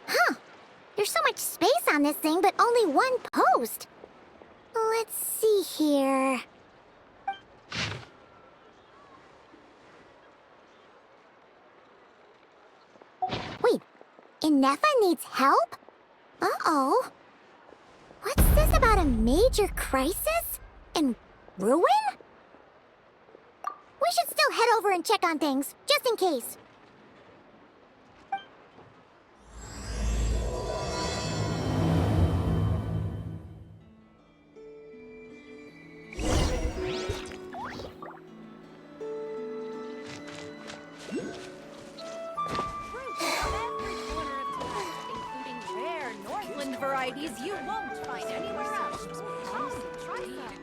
Huh. There's so much space on this thing, but only one post. Let's see here. Wait, Inefa needs help? Uh-oh. What's this about a major crisis? And ruin? We should still head over and check on things, just in case. Varieties you won't find anywhere else. Oh, try some.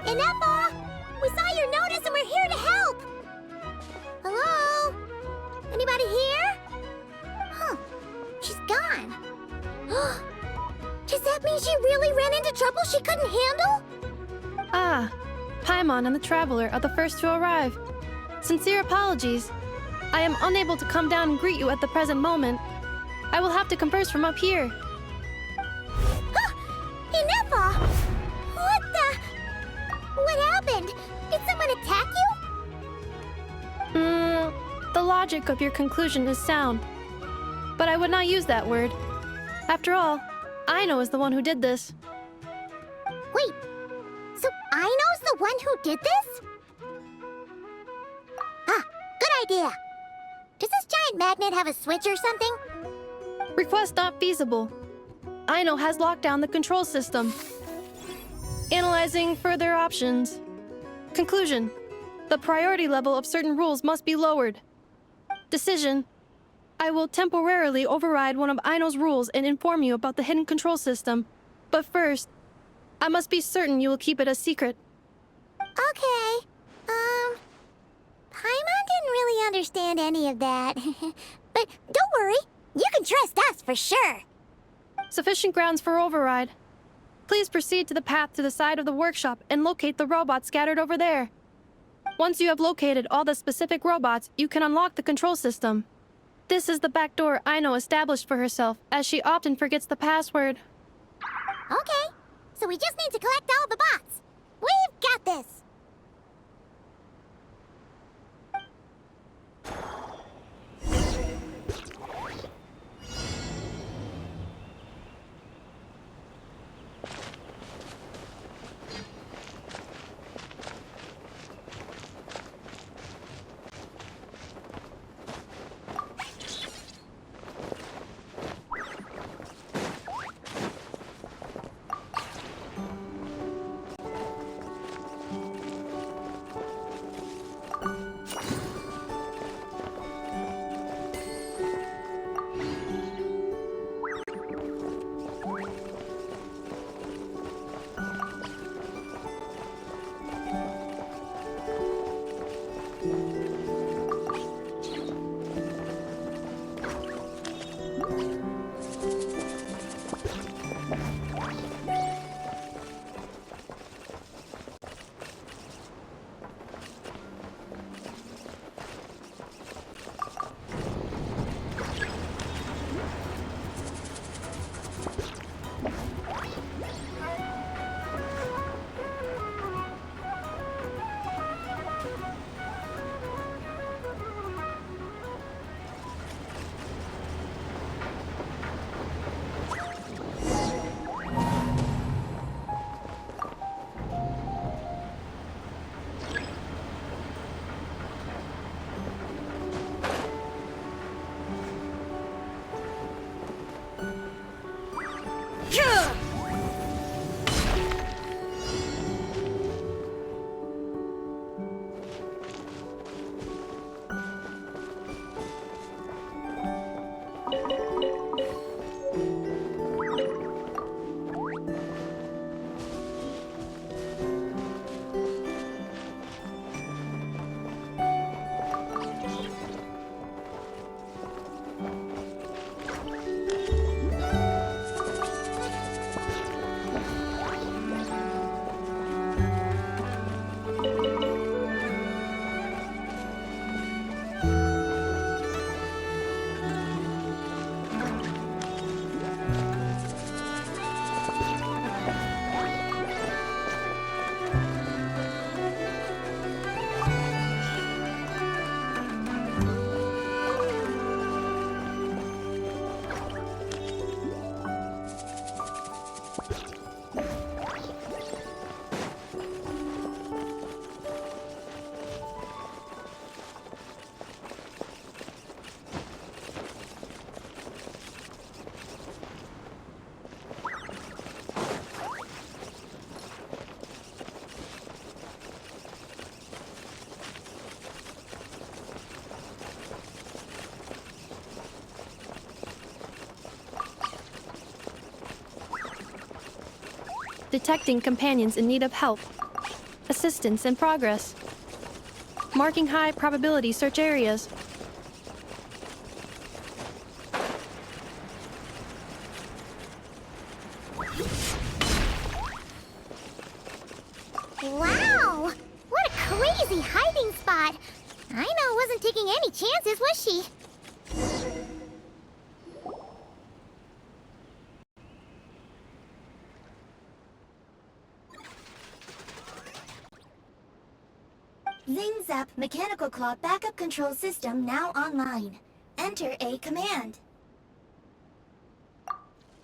Inefa! We saw your notice and we're here to help! Hello? Anybody here? Huh. She's gone. Does that mean she really ran into trouble she couldn't handle? Ah, Paimon and the Traveler are the first to arrive. Sincere apologies. I am unable to come down and greet you at the present moment. I will have to converse from up here. Inefa! What the... What happened? Did someone attack you? The logic of your conclusion is sound. But I would not use that word. After all, Aino is the one who did this. Wait, so Aino's the one who did this? Ah, good idea. Does this giant magnet have a switch or something? Request not feasible. Aino has locked down the control system. Analyzing further options. Conclusion. The priority level of certain rules must be lowered. Decision. I will temporarily override one of Aino's rules and inform you about the hidden control system. But first, I must be certain you will keep it a secret. Okay. Paimon didn't really understand any of that. But don't worry, you can trust us for sure. Sufficient grounds for override. Please proceed to the path to the side of the workshop and locate the robots scattered over there. Once you have located all the specific robots, you can unlock the control system. This is the back door Aino established for herself, as she often forgets the password. Okay, so we just need to collect all the bots. We've got this. Detecting companions in need of help. Assistance in progress. Marking high probability search areas. Wow! What a crazy hiding spot! Aino wasn't taking any chances, was she? Zing Zap Mechanical Claw Backup Control System now online. Enter a command.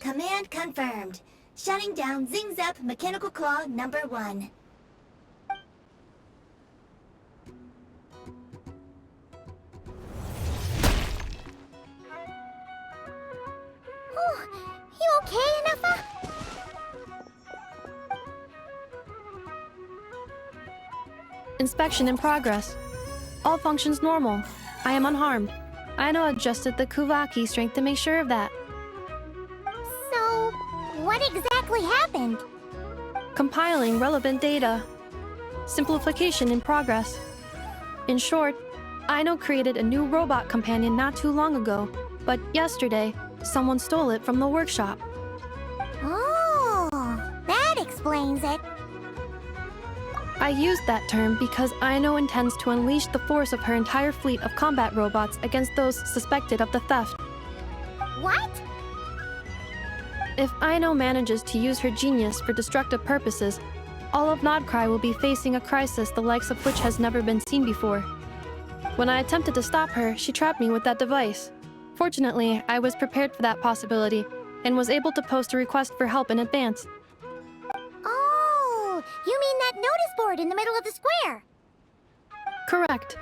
Command confirmed. Shutting down Zing Zap Mechanical Claw number 1. Oh, you okay, Anafa? Inspection in progress. All functions normal. I am unharmed. Aino adjusted the Kuvaki strength to make sure of that. So, what exactly happened? Compiling relevant data. Simplification in progress. In short, Aino created a new robot companion not too long ago, but yesterday, someone stole it from the workshop. Oh, that explains it. I used that term because Aino intends to unleash the force of her entire fleet of combat robots against those suspected of the theft. What? If Aino manages to use her genius for destructive purposes, all of Nodcry will be facing a crisis the likes of which has never been seen before. When I attempted to stop her, she trapped me with that device. Fortunately, I was prepared for that possibility and was able to post a request for help in advance. Oh, you mean that notice board in the middle of the square? Correct.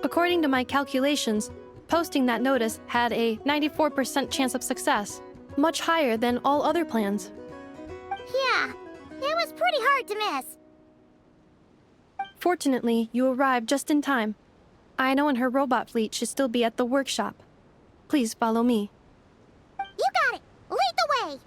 According to my calculations, posting that notice had a 94% chance of success, much higher than all other plans. Yeah, it was pretty hard to miss. Fortunately, you arrived just in time. Aino and her robot fleet should still be at the workshop. Please follow me. You got it! Lead the way!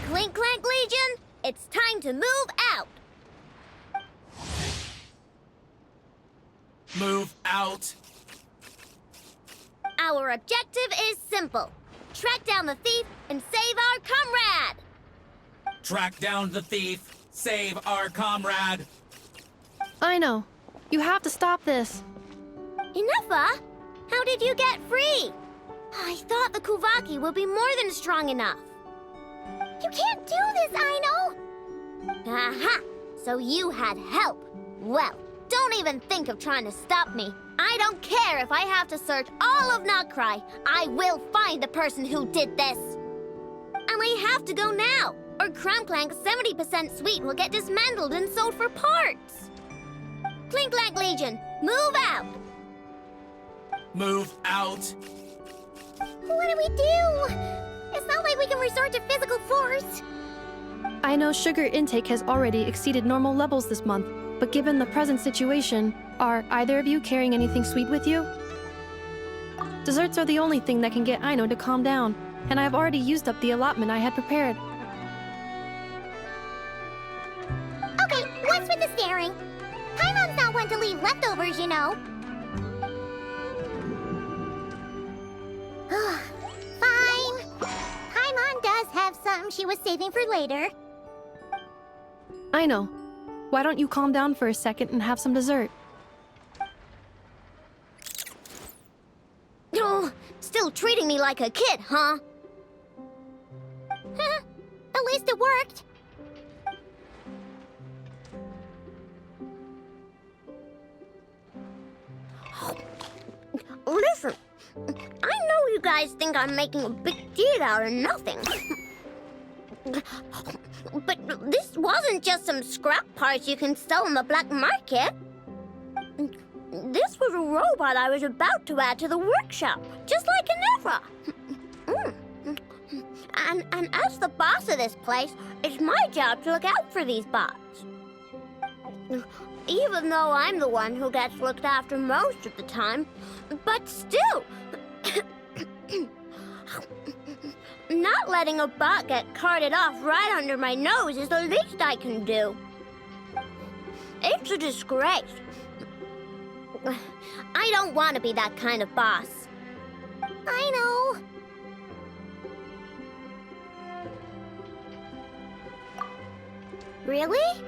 Clink, Clank, Legion, it's time to move out! Move out. Our objective is simple. Track down the thief and save our comrade! Track down the thief. Save our comrade. Aino, you have to stop this. Enougha? How did you get free? I thought the Kuvaki would be more than strong enough. You can't do this, Aino! Aha! So you had help. Well, don't even think of trying to stop me. I don't care if I have to search all of Nodcry. I will find the person who did this. And I have to go now, or Clank's 70% suite will get dismantled and sold for parts. Clink Clank Legion, move out! Move out. What do we do? It's not like we can resort to physical force. Aino's sugar intake has already exceeded normal levels this month, but given the present situation, are either of you carrying anything sweet with you? Desserts are the only thing that can get Aino to calm down, and I have already used up the allotment I had prepared. Okay, what's with the staring? Paimon's not one to leave leftovers, you know. item she was saving for later. I know. Why don't you calm down for a second and have some dessert? Oh, still treating me like a kid, huh? At least it worked. Listen, I know you guys think I'm making a big deal out of nothing. But this wasn't just some scrap parts you can sell on the black market. This was a robot I was about to add to the workshop, just like Ginevra. And as the boss of this place, it's my job to look out for these bots. Even though I'm the one who gets looked after most of the time, but still, not letting a bot get carted off right under my nose is the least I can do. It's a disgrace. I don't want to be that kind of boss. I know. Really?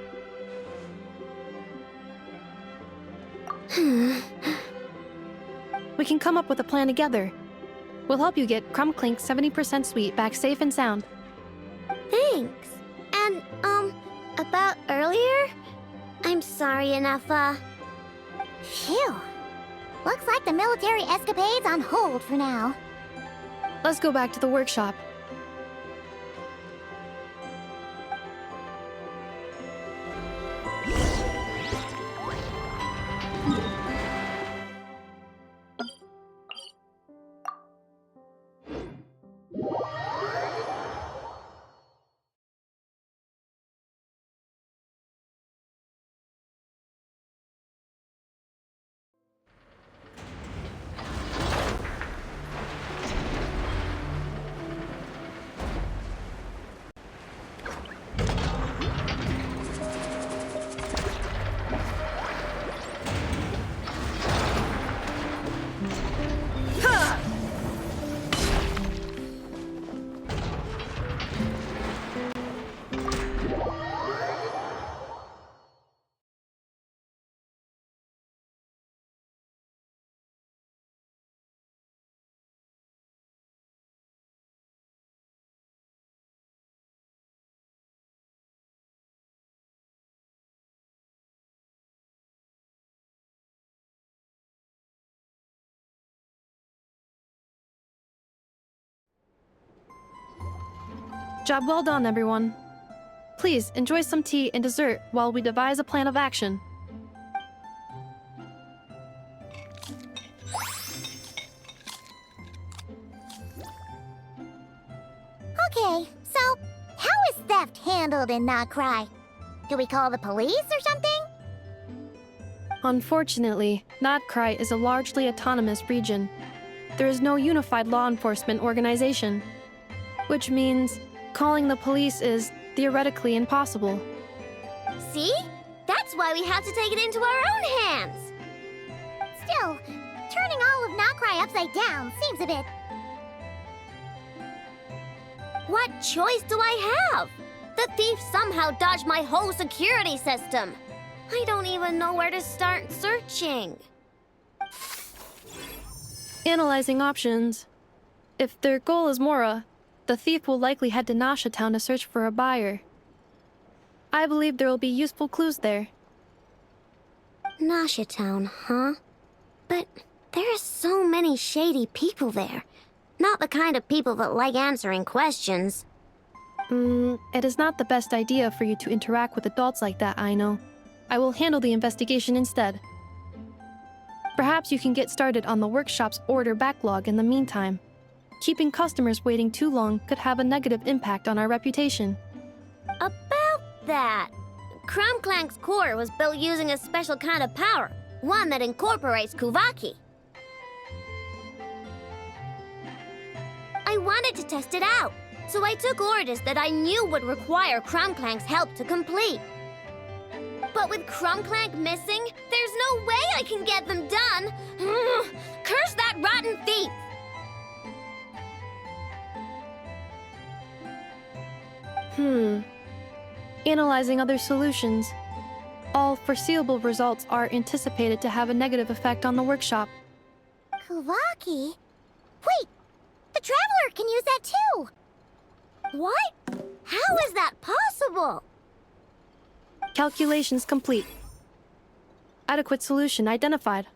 We can come up with a plan together. We'll help you get Clink 70% sweet back safe and sound. Thanks. And, about earlier? I'm sorry, Ginevra. Phew. Looks like the military escapade's on hold for now. Let's go back to the workshop. Job well done, everyone. Please enjoy some tea and dessert while we devise a plan of action. Okay, so how is theft handled in Notcry? Do we call the police or something? Unfortunately, Notcry is a largely autonomous region. There is no unified law enforcement organization, which means calling the police is theoretically impossible. See? That's why we have to take it into our own hands. Still, turning all of Notcry upside down seems a bit... What choice do I have? The thief somehow dodged my whole security system. I don't even know where to start searching. Analyzing options. If their goal is Mora, the thief will likely head to Nasha Town to search for a buyer. I believe there will be useful clues there. Nasha Town, huh? But there are so many shady people there. Not the kind of people that like answering questions. It is not the best idea for you to interact with adults like that, I know. I will handle the investigation instead. Perhaps you can get started on the workshop's order backlog in the meantime. Keeping customers waiting too long could have a negative impact on our reputation. About that, Clank's core was built using a special kind of power, one that incorporates Kuvaki. I wanted to test it out, so I took orders that I knew would require Clank's help to complete. But with Clank missing, there's no way I can get them done. Curse that rotten thief! Analyzing other solutions. All foreseeable results are anticipated to have a negative effect on the workshop. Kuvaki? Wait! The Traveler can use that too! What? How is that possible? Calculations complete. Adequate solution identified.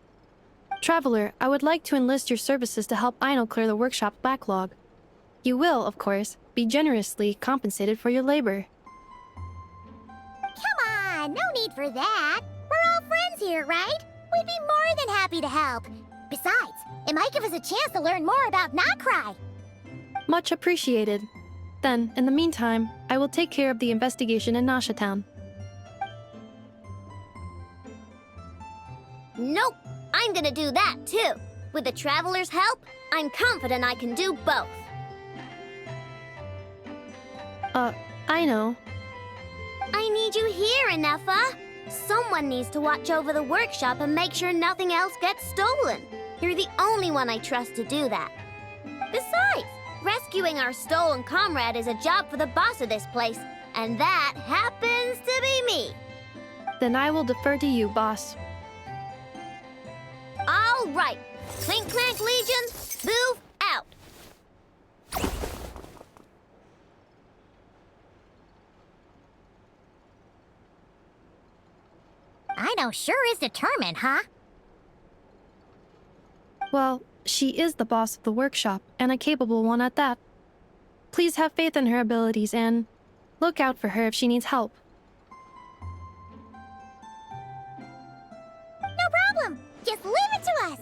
Traveler, I would like to enlist your services to help Aino clear the workshop backlog. You will, of course, be generously compensated for your labor. Come on, no need for that. We're all friends here, right? We'd be more than happy to help. Besides, it might give us a chance to learn more about Nokrai. Much appreciated. Then, in the meantime, I will take care of the investigation in Nasha Town. Nope, I'm gonna do that too. With the Traveler's help, I'm confident I can do both. I know. I need you here, Inefa. Someone needs to watch over the workshop and make sure nothing else gets stolen. You're the only one I trust to do that. Besides, rescuing our stolen comrade is a job for the boss of this place, and that happens to be me. Then I will defer to you, boss. All right, Clink Clank Legion, move out. Aino sure is determined, huh? Well, she is the boss of the workshop, and a capable one at that. Please have faith in her abilities and look out for her if she needs help. No problem. Just leave it to us.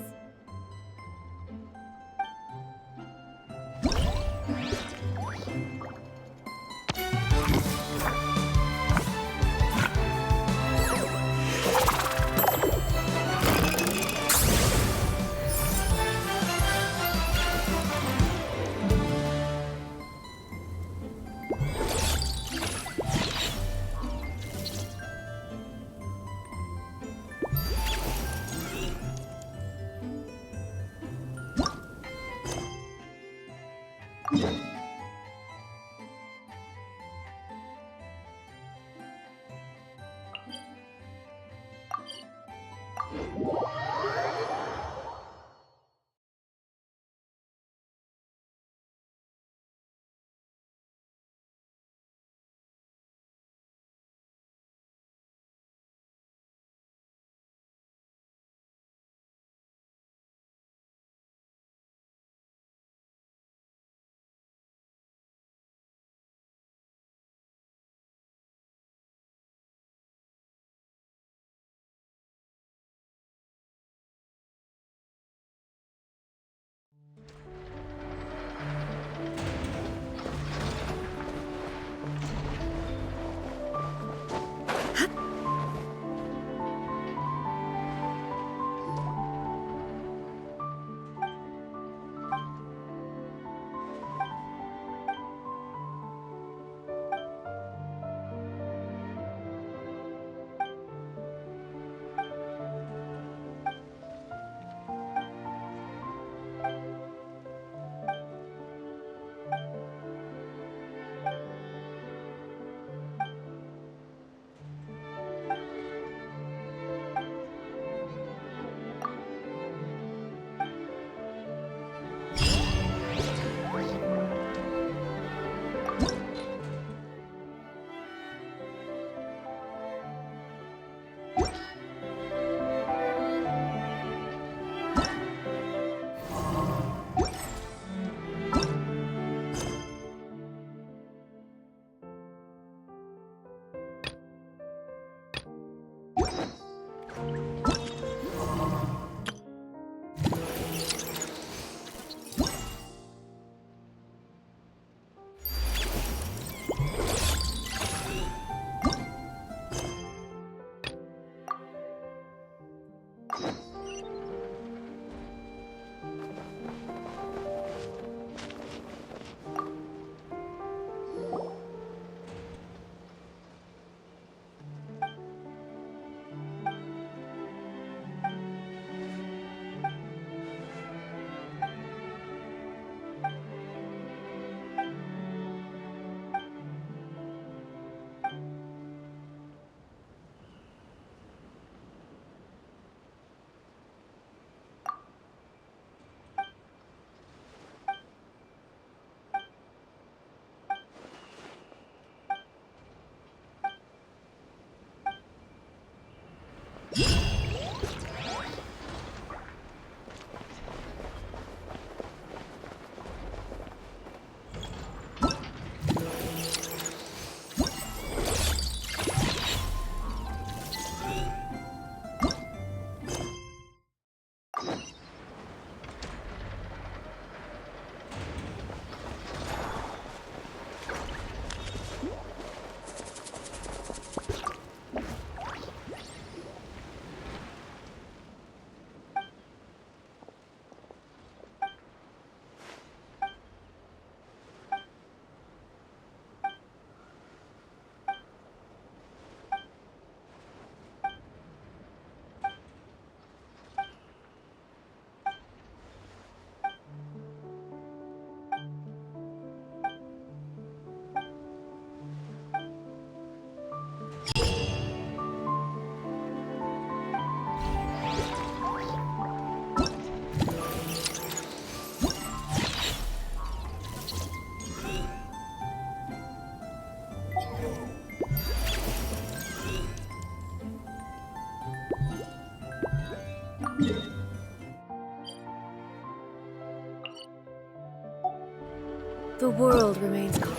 The world remains calm.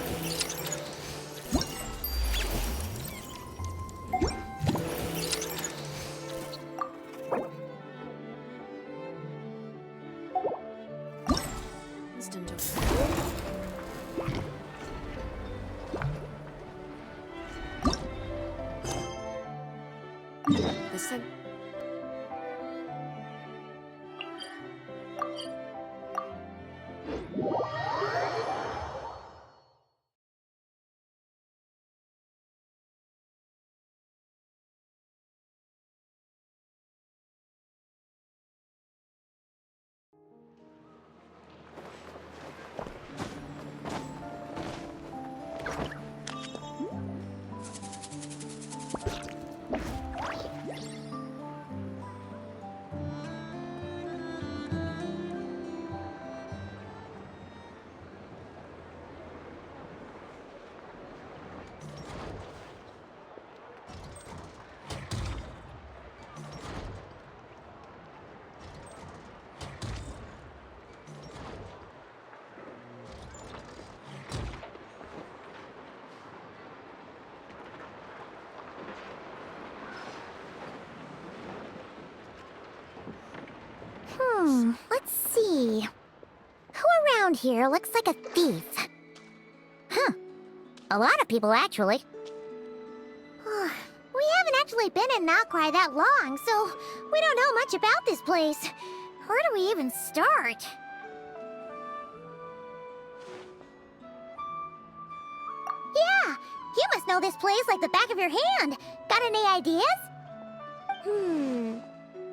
Instant the sen- Let's see. Who around here looks like a thief? Huh. A lot of people, actually. We haven't actually been in Nokrai that long, so we don't know much about this place. Where do we even start? Yeah, you must know this place like the back of your hand. Got any ideas?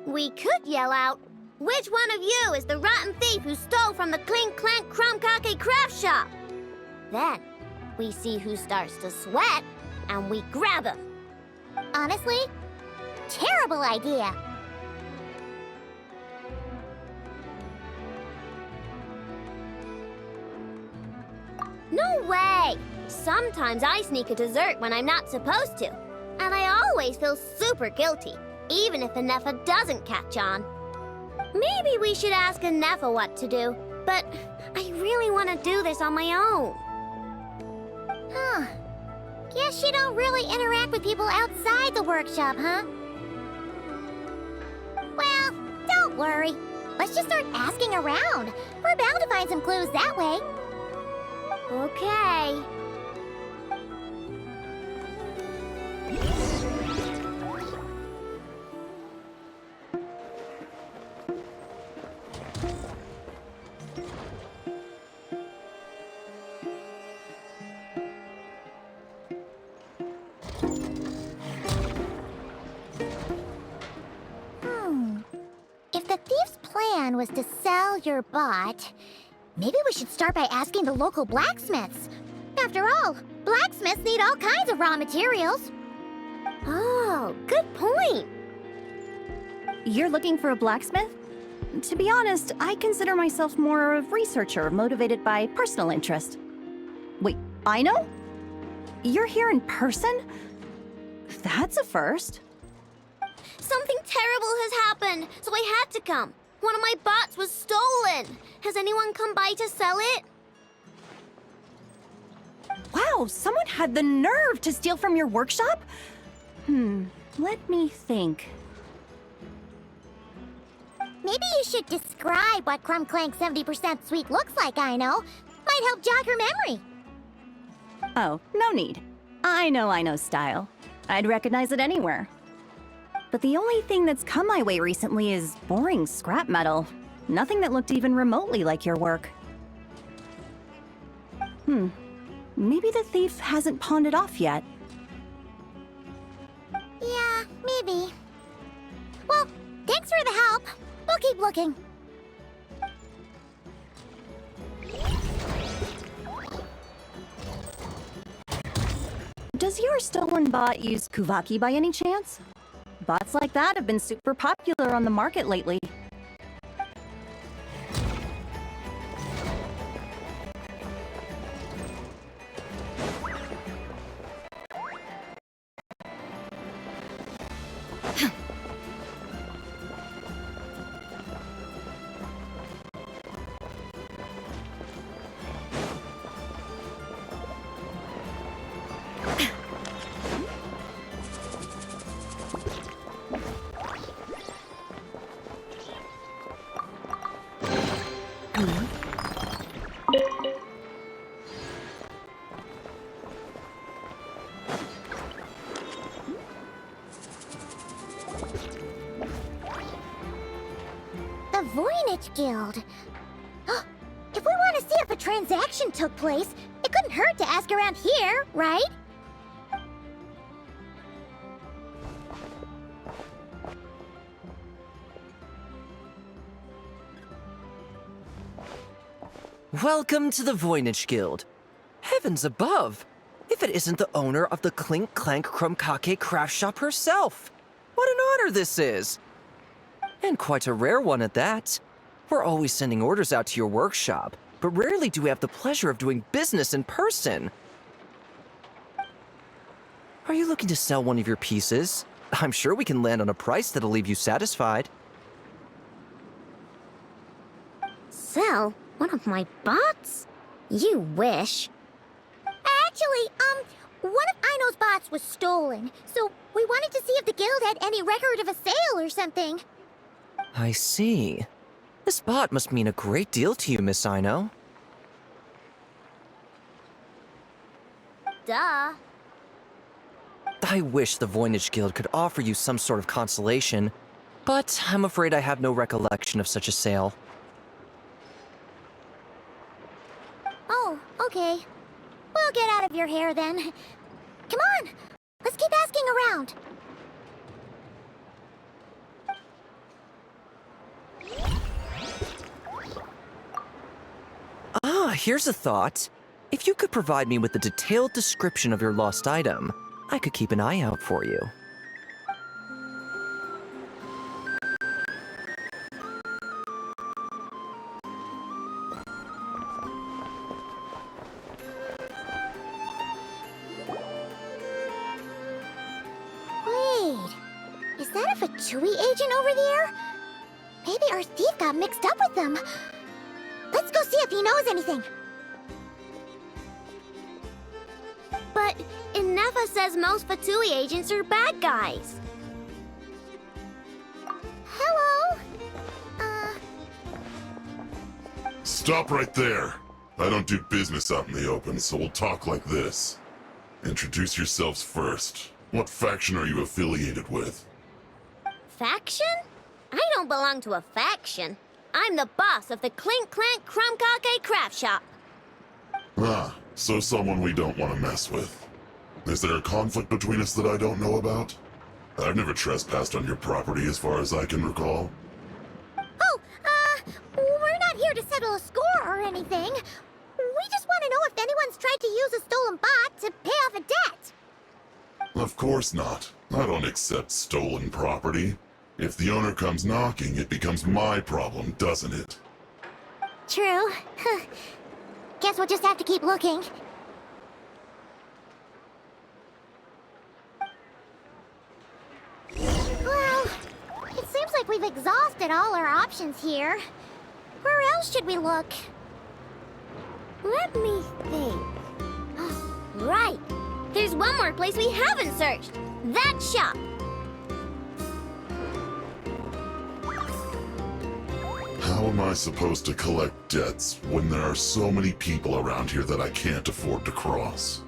We could yell out, "Which one of you is the rotten thief who stole from the Clink, Clank, Krumkake craft shop?" Then, we see who starts to sweat, and we grab him. Honestly, terrible idea. No way! Sometimes I sneak a dessert when I'm not supposed to, and I always feel super guilty, even if Anefa doesn't catch on. Maybe we should ask Anefa what to do, but I really want to do this on my own. Huh. Guess you don't really interact with people outside the workshop, huh? Well, don't worry. Let's just start asking around. We're bound to find some clues that way. Okay. If the thief's plan was to sell your bot, maybe we should start by asking the local blacksmiths. After all, blacksmiths need all kinds of raw materials. Oh, good point. You're looking for a blacksmith? To be honest, I consider myself more a researcher motivated by personal interest. Wait, I know? You're here in person? That's a first. Something terrible has happened, so I had to come. One of my bots was stolen. Has anyone come by to sell it? Wow, someone had the nerve to steal from your workshop? Let me think. Maybe you should describe what Clank 70% sweet looks like, I know. Might help jog your memory. Oh, no need. I know style. I'd recognize it anywhere. But the only thing that's come my way recently is boring scrap metal. Nothing that looked even remotely like your work. Maybe the thief hasn't pawned it off yet. Yeah, maybe. Well, thanks for the help. We'll keep looking. Does your stolen bot use Kuvaki by any chance? Bots like that have been super popular on the market lately. If we want to see if a transaction took place, it couldn't hurt to ask around here, right? Welcome to the Voynich Guild. Heavens above! If it isn't the owner of the Clink, Clank, Krumkake craft shop herself! What an honor this is! And quite a rare one at that. We're always sending orders out to your workshop, but rarely do we have the pleasure of doing business in person. Are you looking to sell one of your pieces? I'm sure we can land on a price that'll leave you satisfied. Sell one of my bots? You wish. Actually, one of Ino's bots was stolen, so we wanted to see if the guild had any record of a sale or something. I see. This bot must mean a great deal to you, Miss Ino. Duh. I wish the Voynich Guild could offer you some sort of consolation, but I'm afraid I have no recollection of such a sale. Oh, okay. We'll get out of your hair then. Come on, let's keep asking around. Ah, here's a thought. If you could provide me with a detailed description of your lost item, I could keep an eye out for you. Wait, is that a Fatui agent over there? Maybe our thief got mixed up with them. Let's go see if he knows anything. But Inefa says most Fatui agents are bad guys. Hello? Stop right there. I don't do business out in the open, so we'll talk like this. Introduce yourselves first. What faction are you affiliated with? Faction? I don't belong to a faction. I'm the boss of the Clink Clank Krumkake craft shop. Ah, so someone we don't want to mess with. Is there a conflict between us that I don't know about? I've never trespassed on your property as far as I can recall. Oh, we're not here to settle a score or anything. We just want to know if anyone's tried to use a stolen bot to pay off a debt. Of course not. I don't accept stolen property. If the owner comes knocking, it becomes my problem, doesn't it? True. Guess we'll just have to keep looking. Well, it seems like we've exhausted all our options here. Where else should we look? Let me think. Right. There's one more place we haven't searched. That shop. How am I supposed to collect debts when there are so many people around here that I can't afford to cross?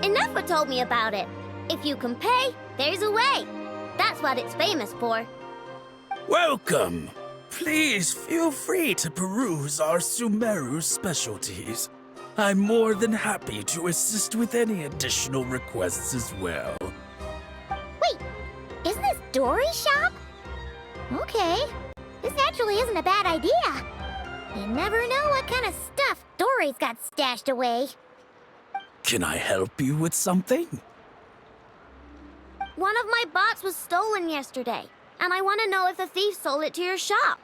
Inefa told me about it. If you can pay, there's a way. That's what it's famous for. Welcome! Please feel free to peruse our Sumeru specialties. I'm more than happy to assist with any additional requests as well. Wait, isn't this Dory's shop? Okay, this actually isn't a bad idea. You never know what kind of stuff Dory's got stashed away. Can I help you with something? One of my bots was stolen yesterday, and I want to know if the thief sold it to your shop.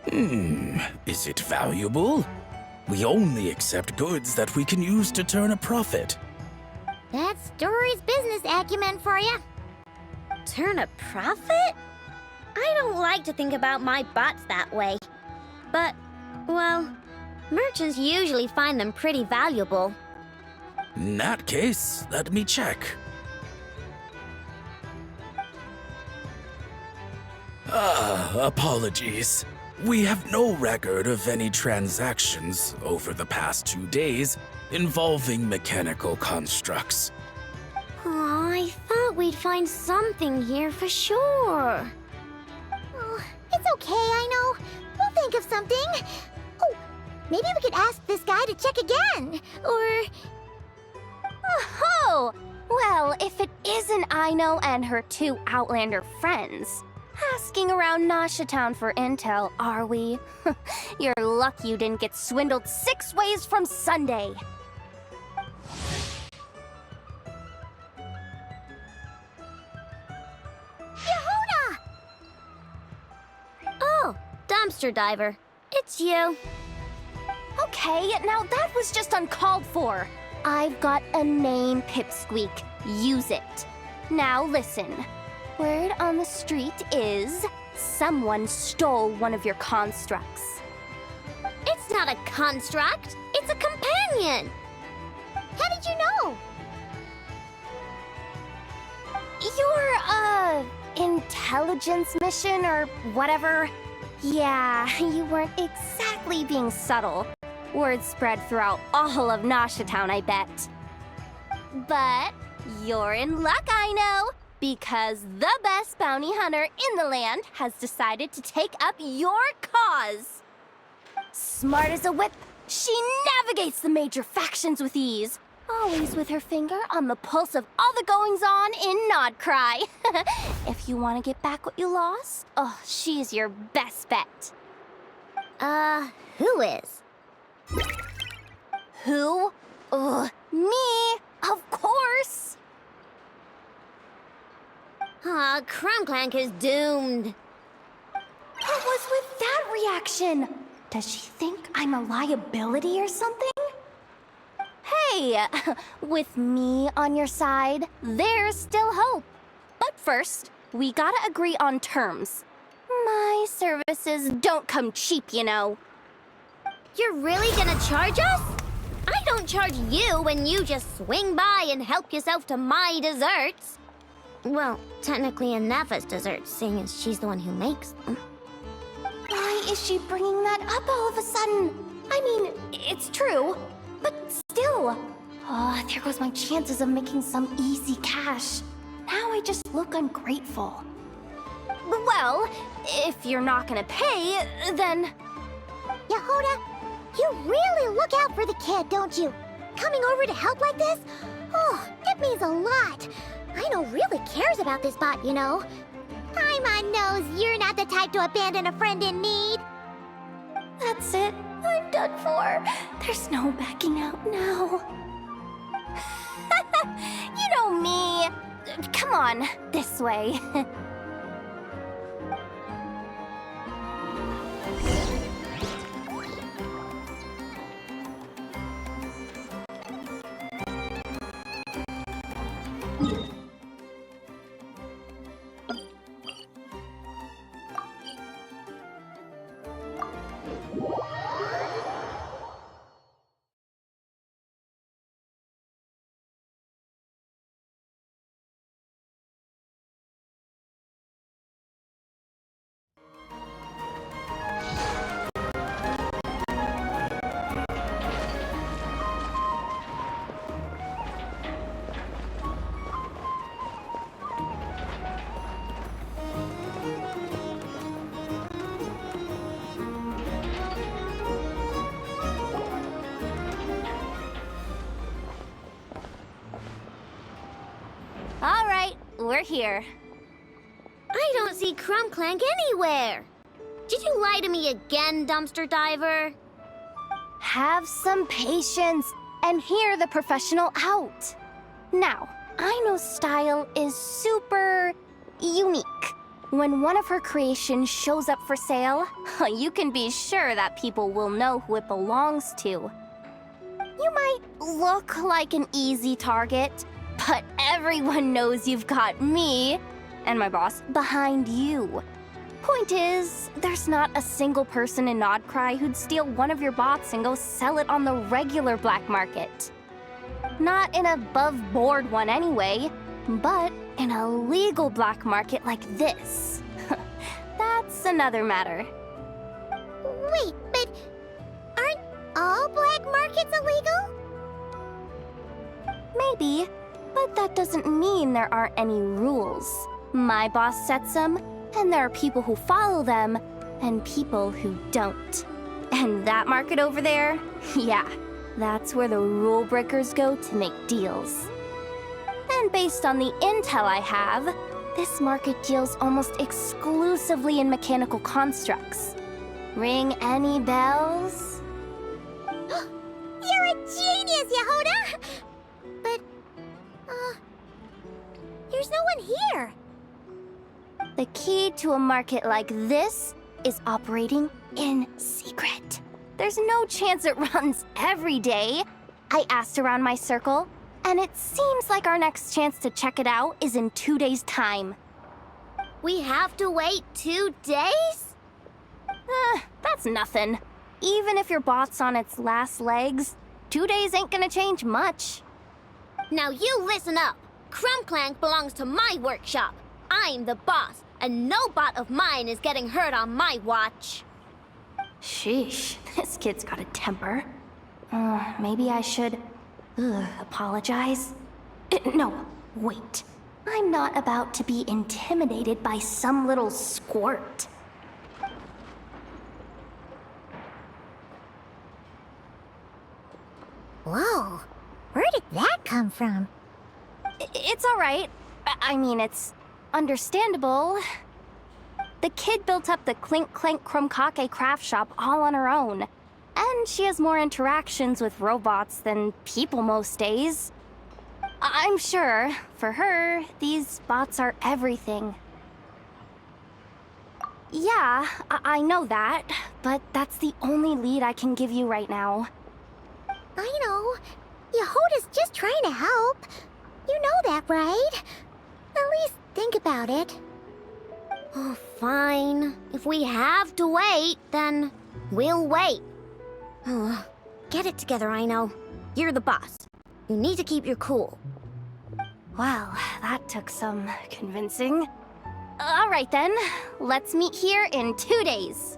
Is it valuable? We only accept goods that we can use to turn a profit. That's Dory's business acumen for you. Turn a profit? I don't like to think about my bots that way. But, well, merchants usually find them pretty valuable. In that case, let me check. Apologies. We have no record of any transactions over the past 2 days involving mechanical constructs. Oh, I thought we'd find something here for sure. Oh, it's okay, I know. We'll think of something. Oh, maybe we could ask this guy to check again. Or... Oh! Well, if it isn't Aino and her 2 Outlander friends, asking around Nasha Town for intel, are we? You're lucky you didn't get swindled 6 ways from Sunday. Yehuda! Oh, dumpster diver. It's you. Okay, now that was just uncalled for. I've got a name, Pipsqueak. Use it. Now listen. Word on the street is someone stole one of your constructs. It's not a construct. It's a companion. how did you know? Your, intelligence mission or whatever? Yeah, you weren't exactly being subtle. Word spread throughout all of Nasha Town, I bet. But you're in luck, I know, because the best bounty hunter in the land has decided to take up your cause. Smart as a whip, she navigates the major factions with ease, always with her finger on the pulse of all the goings-on in Nodcry. If you want to get back what you lost, oh, she's your best bet. Who is? Who? Me, of course. Clank is doomed. What was with that reaction? Does she think I'm a liability or something? Hey, with me on your side, there's still hope. But first, we gotta agree on terms. My services don't come cheap, you know. You're really gonna charge us? I don't charge you when you just swing by and help yourself to my desserts. Well, technically Anefa's desserts, seeing as she's the one who makes them. Why is she bringing that up all of a sudden? I mean, it's true, but still. Oh, there goes my chances of making some easy cash. Now I just look ungrateful. Well, if you're not gonna pay, then... Yehuda, you really look out for the kid, don't you? Coming over to help like this? Oh, it means a lot. Aino really cares about this bot, you know. Paimon knows you're not the type to abandon a friend in need. That's it. I'm done for. There's no backing out now. You know me. Come on, this way. All right, we're here. I don't see Clank anywhere. Did you lie to me again, dumpster diver? Have some patience and hear the professional out. Now, Aino's style is super unique. When one of her creations shows up for sale, you can be sure that people will know who it belongs to. You might look like an easy target, but everyone knows you've got me and my boss behind you. Point is, there's not a single person in Nodcry who'd steal one of your bots and go sell it on the regular black market. Not an above-board one anyway, but in a legal black market like this. That's another matter. Wait, but aren't all black markets illegal? Maybe, but that doesn't mean there aren't any rules. My boss sets them, and there are people who follow them, and people who don't. And that market over there, yeah, that's where the rule breakers go to make deals. And based on the intel I have, this market deals almost exclusively in mechanical constructs. Ring any bells? You're a genius, Yehuda! But, there's no one here. The key to a market like this is operating in secret. There's no chance it runs every day. I asked around my circle, and it seems like our next chance to check it out is in 2 days' time. We have to wait 2 days? That's nothing. Even if your bot's on its last legs, 2 days ain't gonna change much. Now you listen up. Clank belongs to my workshop. I'm the boss, and no bot of mine is getting hurt on my watch. Sheesh, this kid's got a temper. Maybe I should apologize. No, wait. I'm not about to be intimidated by some little squirt. Whoa, where did that come from? It's all right. I mean, it's understandable. The kid built up the Clink Chromkake craft shop all on her own. And she has more interactions with robots than people most days. I'm sure, for her, these bots are everything. Yeah, I know that, but that's the only lead I can give you right now. I know. Yehuda's just trying to help. You know that, right? At least think about it. Oh, fine. If we have to wait, then we'll wait. Oh, get it together, Aino. You're the boss. You need to keep your cool. Well, that took some convincing. All right then, let's meet here in 2 days.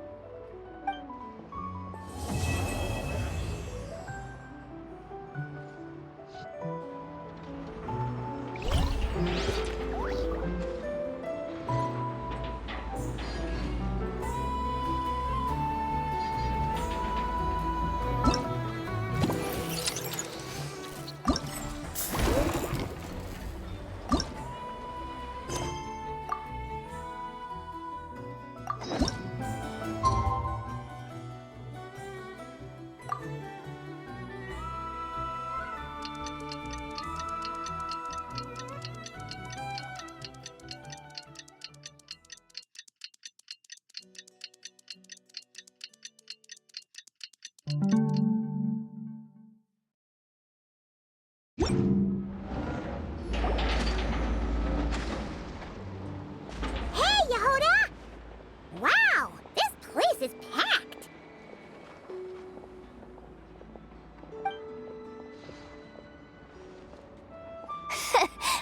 Hey, Yehuda! Wow, this place is packed.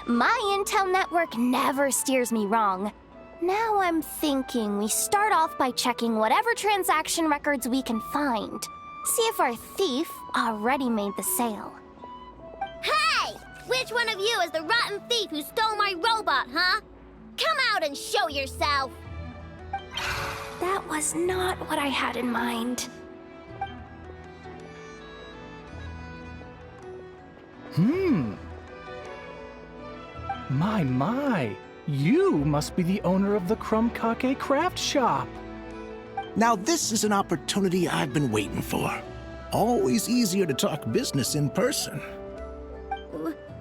My intel network never steers me wrong. Now I'm thinking we start off by checking whatever transaction records we can find. See if our thief already made the sale. Hey! Which one of you is the rotten thief who stole my robot, huh? Come out and show yourself! That was not what I had in mind. My. You must be the owner of the Chromkake craft shop. Now this is an opportunity I've been waiting for. Always easier to talk business in person.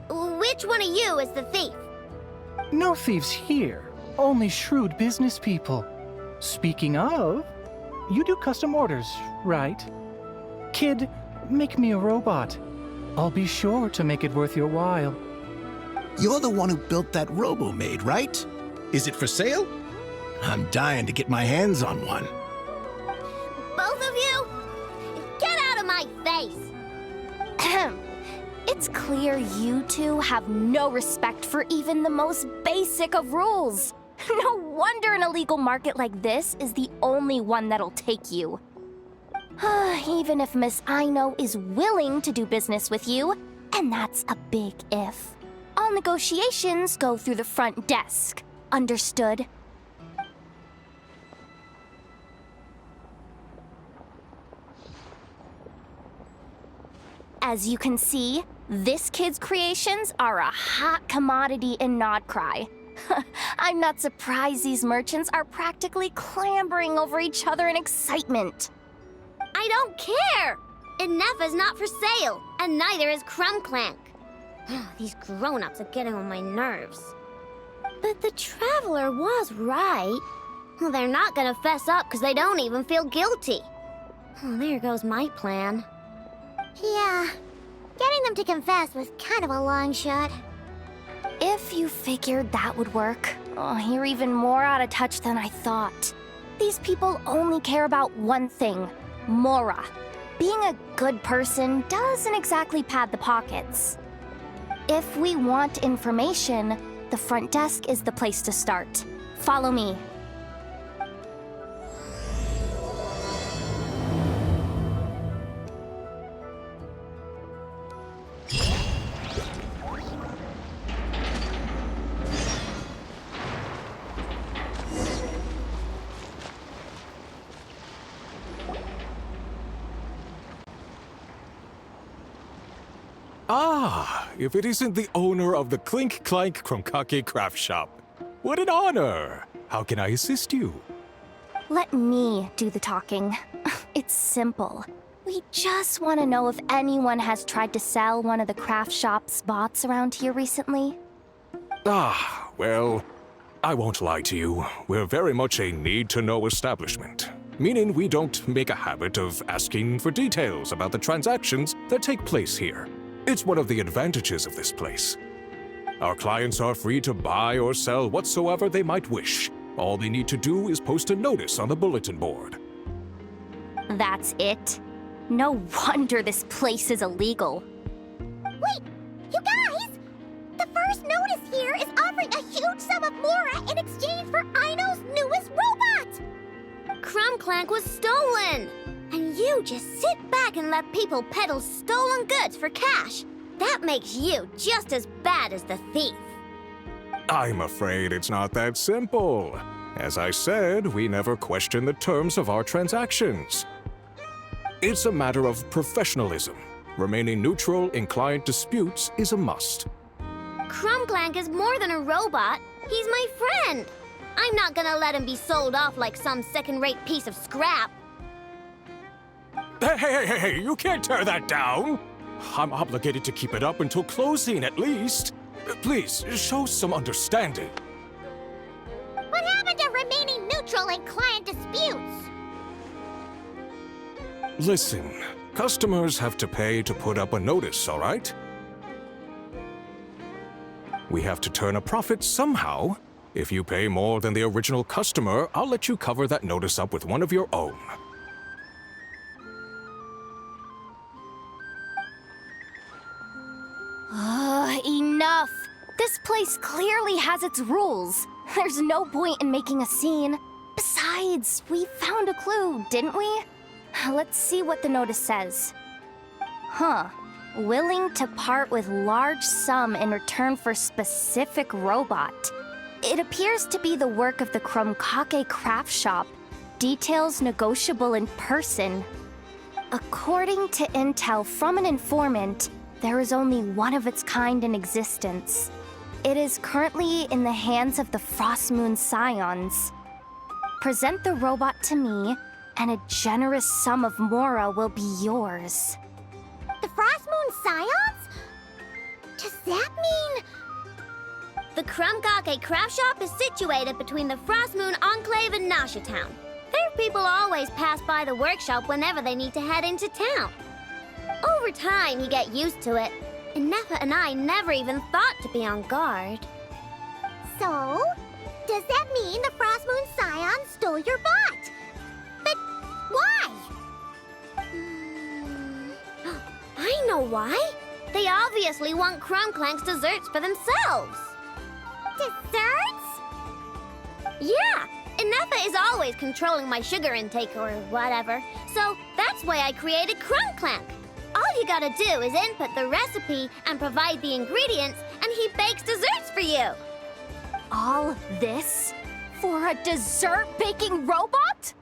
Which one of you is the thief? No thieves here. Only shrewd business people. Speaking of, you do custom orders, right? Kid, make me a robot. I'll be sure to make it worth your while. You're the one who built that robo-maid, right? Is it for sale? I'm dying to get my hands on one. Both of you, get out of my face! It's clear you two have no respect for even the most basic of rules. No wonder an illegal market like this is the only one that'll take you. Even if Miss Aino is willing to do business with you, and that's a big if, all negotiations go through the front desk. Understood? As you can see, this kid's creations are a hot commodity in Nodcry. I'm not surprised these merchants are practically clambering over each other in excitement. I don't care! Inefa's not for sale, and neither is Clank. These grown-ups are getting on my nerves. But the Traveler was right. Well, they're not gonna fess up because they don't even feel guilty. Oh, there goes my plan. Yeah, getting them to confess was kind of a long shot. If you figured that would work, you're even more out of touch than I thought. These people only care about one thing, Mora. Being a good person doesn't exactly pad the pockets. If we want information, the front desk is the place to start. Follow me. Ah, if it isn't the owner of the Clink Krumkake craft shop. What an honor! How can I assist you? Let me do the talking. It's simple. We just want to know if anyone has tried to sell one of the craft shop's bots around here recently. Ah, well, I won't lie to you. We're very much a need-to-know establishment, meaning we don't make a habit of asking for details about the transactions that take place here. It's one of the advantages of this place. Our clients are free to buy or sell whatsoever they might wish. All they need to do is post a notice on the bulletin board. That's it? No wonder this place is illegal. Wait, you guys! The first notice here is offering a huge sum of Mora in exchange for Aino's newest robot! Clank was stolen! And you just sit back and let people peddle stolen goods for cash. That makes you just as bad as the thief. I'm afraid it's not that simple. As I said, we never question the terms of our transactions. It's a matter of professionalism. Remaining neutral in client disputes is a must. Clank is more than a robot. He's my friend. I'm not gonna let him be sold off like some second-rate piece of scrap. Hey, you can't tear that down! I'm obligated to keep it up until closing, at least. Please, show some understanding. What happened to remaining neutral in client disputes? Listen, customers have to pay to put up a notice, all right? We have to turn a profit somehow. If you pay more than the original customer, I'll let you cover that notice up with one of your own. Enough! This place clearly has its rules. There's no point in making a scene. Besides, we found a clue, didn't we? Let's see what the notice says. Willing to part with large sum in return for specific robot. It appears to be the work of the Krumkake craft shop. Details negotiable in person. According to intel from an informant, there is only one of its kind in existence. It is currently in the hands of the Frost Moon Scions. Present the robot to me, and a generous sum of Mora will be yours. The Frost Moon Scions? Does that mean... The Krumkake Craft Shop is situated between the Frost Moon Enclave and Nasha Town. There people always pass by the workshop whenever they need to head into town. Over time, you get used to it, and Nefa and I never even thought to be on guard. So, does that mean the Frost Moon Scion stole your bot? But why? I know why. They obviously want Clank's desserts for themselves. Desserts? Yeah, and Nefa is always controlling my sugar intake or whatever, so that's why I created Clank. All you gotta do is input the recipe and provide the ingredients, and he bakes desserts for you. All this for a dessert baking robot?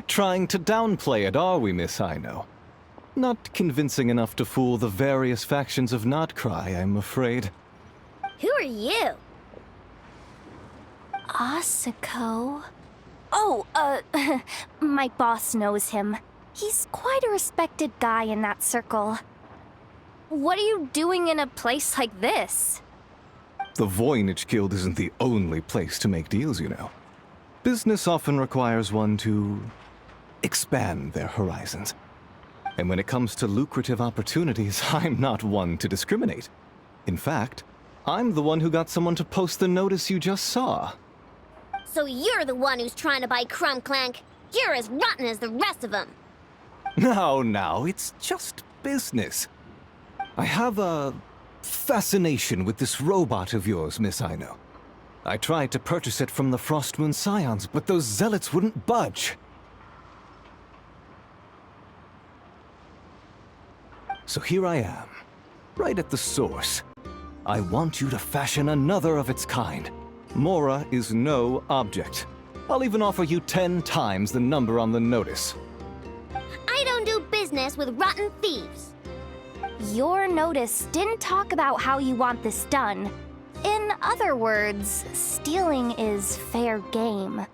Trying to downplay it, are we, Miss Ino? Not convincing enough to fool the various factions of Notcry, I'm afraid. Who are you? Asako? Oh, my boss knows him. He's quite a respected guy in that circle. What are you doing in a place like this? The Voynich Guild isn't the only place to make deals, you know. Business often requires one to expand their horizons. And when it comes to lucrative opportunities, I'm not one to discriminate. In fact, I'm the one who got someone to post the notice you just saw. So you're the one who's trying to buy Clank. You're as rotten as the rest of them. Now, it's just business. I have a fascination with this robot of yours, Miss Ino. I tried to purchase it from the Frostmoon Scions, but those zealots wouldn't budge. So here I am, right at the source. I want you to fashion another of its kind. Mora is no object. I'll even offer you 10 times the number on the notice. I don't do business with rotten thieves. Your notice didn't talk about how you want this done. In other words, stealing is fair game.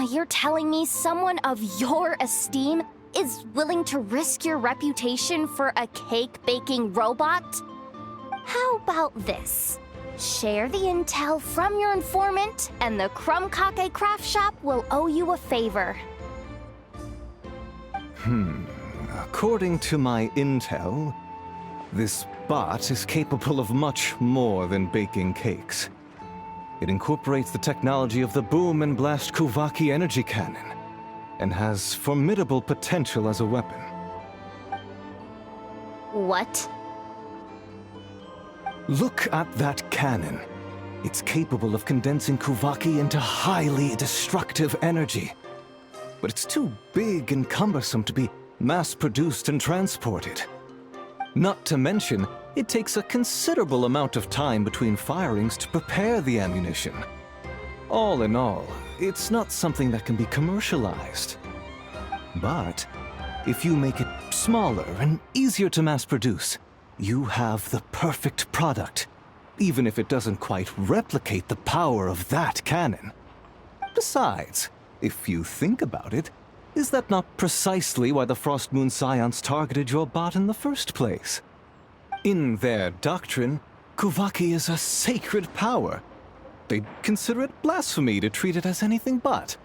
You're telling me someone of your esteem is willing to risk your reputation for a cake-baking robot? How about this? Share the intel from your informant, and the Krumkake Craft Shop will owe you a favor. According to my intel, this bot is capable of much more than baking cakes. It incorporates the technology of the Boom and Blast Kuvaki energy cannon, and has formidable potential as a weapon. What? Look at that cannon. It's capable of condensing Kuvaki into highly destructive energy. But it's too big and cumbersome to be mass-produced and transported. Not to mention, it takes a considerable amount of time between firings to prepare the ammunition. All in all, it's not something that can be commercialized. But if you make it smaller and easier to mass-produce, you have the perfect product, even if it doesn't quite replicate the power of that cannon. Besides, if you think about it, is that not precisely why the Frostmoon Scions targeted your bot in the first place? In their doctrine, Kuvaki is a sacred power. They'd consider it blasphemy to treat it as anything but.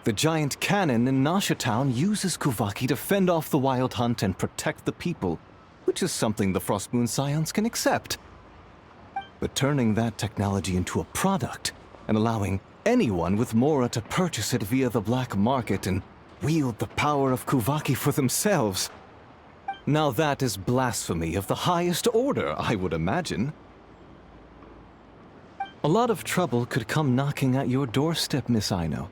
The giant cannon in Nasha Town uses Kuvaki to fend off the Wild Hunt and protect the people, which is something the Frostmoon Scions can accept. But turning that technology into a product and allowing anyone with Mora to purchase it via the black market and wield the power of Kuvaki for themselves. Now that is blasphemy of the highest order, I would imagine. A lot of trouble could come knocking at your doorstep, Miss Ino.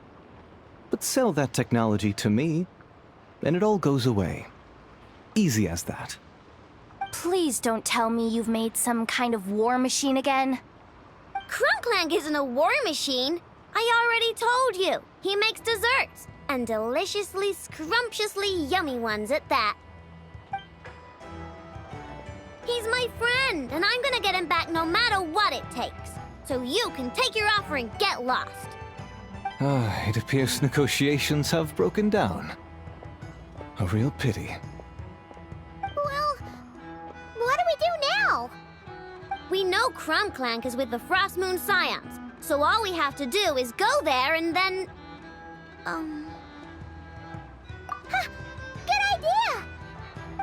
But sell that technology to me, and it all goes away. Easy as that. Please don't tell me you've made some kind of war machine again. Clank isn't a war machine. I already told you. He makes desserts, and deliciously, scrumptiously yummy ones at that. He's my friend, and I'm gonna get him back no matter what it takes. So you can take your offer and get lost. It appears negotiations have broken down. A real pity. Well, what do we do now? We know Clank is with the Frost Moon Scions, so all we have to do is go there and then... Ha! Good idea!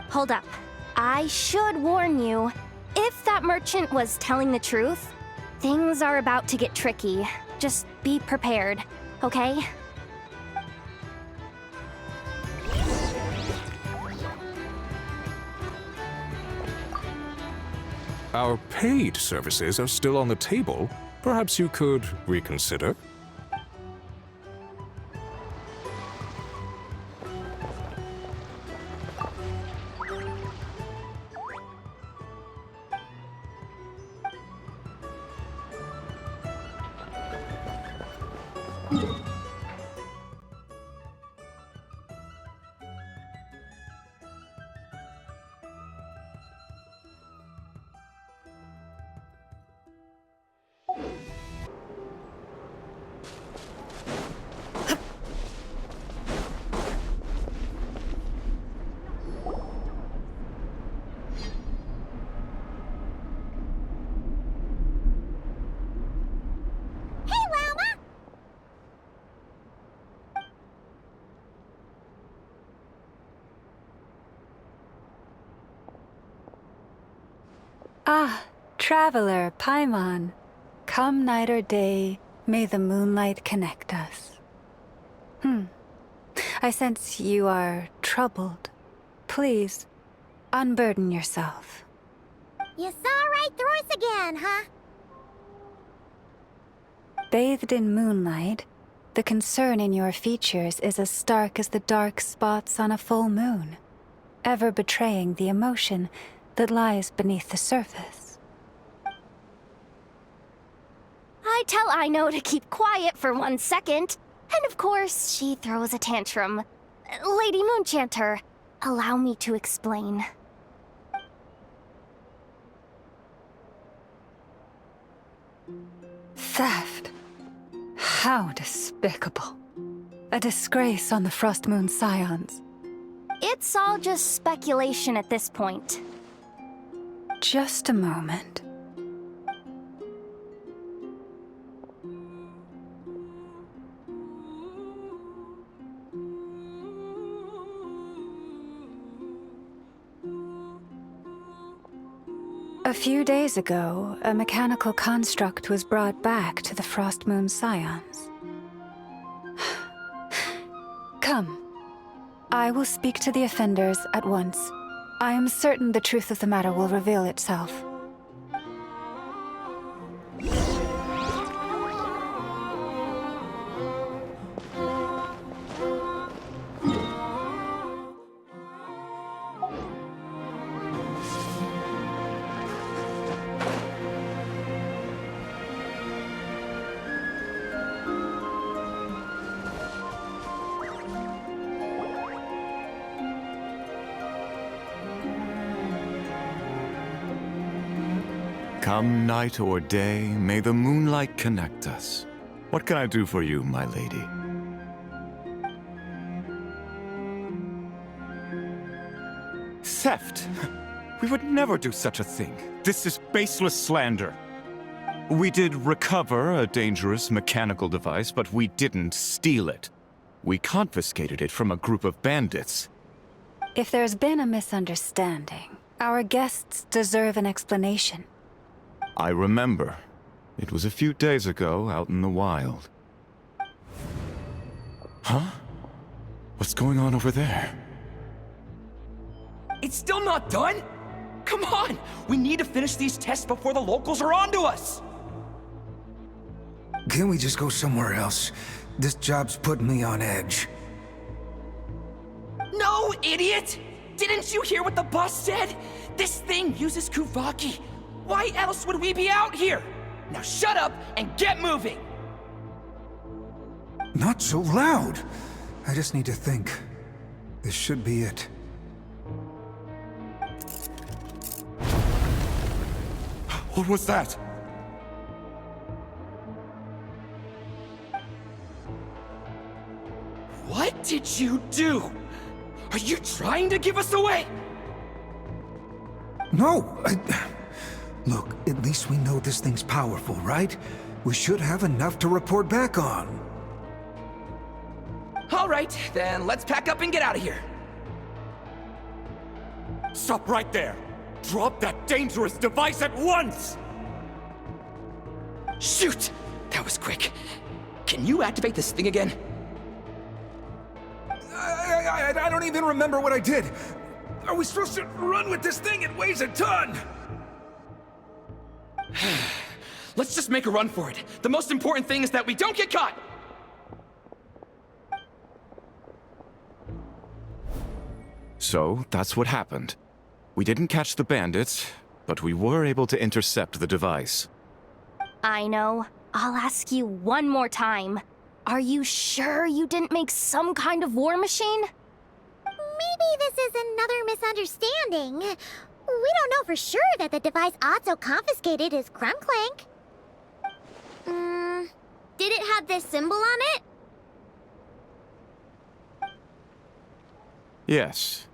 Hold up. I should warn you. If that merchant was telling the truth, things are about to get tricky. Just be prepared, okay? Our paid services are still on the table. Perhaps you could reconsider? Ah, traveler, Paimon. Come night or day, may the moonlight connect us. I sense you are troubled. Please, unburden yourself. You saw right through us again, huh? Bathed in moonlight, the concern in your features is as stark as the dark spots on a full moon, ever betraying the emotion that lies beneath the surface. I tell Aino to keep quiet for 1 second, and of course, she throws a tantrum. Lady Moonchanter, allow me to explain. Theft? How despicable. A disgrace on the Frost Moon Scions. It's all just speculation at this point. Just a moment. A few days ago, a mechanical construct was brought back to the Frost Moon Scions. Come. I will speak to the offenders at once. I am certain the truth of the matter will reveal itself. Come night or day, may the moonlight connect us. What can I do for you, my lady? Theft! We would never do such a thing. This is baseless slander. We did recover a dangerous mechanical device, but we didn't steal it. We confiscated it from a group of bandits. If there's been a misunderstanding, our guests deserve an explanation. I remember. It was a few days ago out in the wild. Huh? What's going on over there? It's still not done? Come on! We need to finish these tests before the locals are onto us! Can't we just go somewhere else? This job's putting me on edge. No, idiot! Didn't you hear what the boss said? This thing uses Kuvaki. Why else would we be out here? Now shut up and get moving! Not so loud! I just need to think. This should be it. What was that? What did you do? Are you trying to give us away? No! Look, at least we know this thing's powerful, right? We should have enough to report back on. All right, then let's pack up and get out of here. Stop right there! Drop that dangerous device at once! Shoot! That was quick. Can you activate this thing again? I don't even remember what I did. Are we supposed to run with this thing? It weighs a ton! Let's just make a run for it. The most important thing is that we don't get caught! So, that's what happened. We didn't catch the bandits, but we were able to intercept the device. I know. I'll ask you one more time. Are you sure you didn't make some kind of war machine? Maybe this is another misunderstanding. We don't know for sure that the device Otso confiscated is Clank. Did it have this symbol on it? Yes.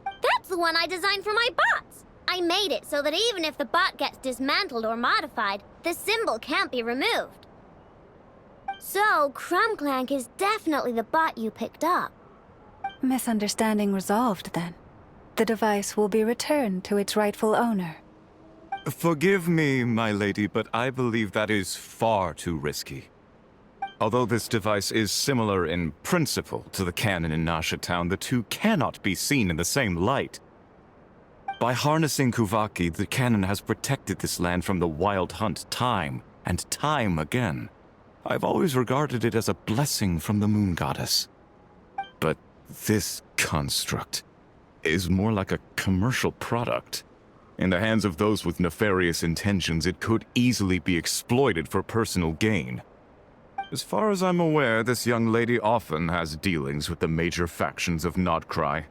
That's the one I designed for my bots! I made it so that even if the bot gets dismantled or modified, the symbol can't be removed. So, Clank is definitely the bot you picked up. Misunderstanding resolved, then. The device will be returned to its rightful owner. Forgive me, my lady, but I believe that is far too risky. Although this device is similar in principle to the cannon in Nasha Town, the two cannot be seen in the same light. By harnessing Kuvaki, the cannon has protected this land from the wild hunt time and time again. I've always regarded it as a blessing from the moon goddess. But this construct is more like a commercial product. In the hands of those with nefarious intentions, it could easily be exploited for personal gain. As far as I'm aware, this young lady often has dealings with the major factions of Nodcry.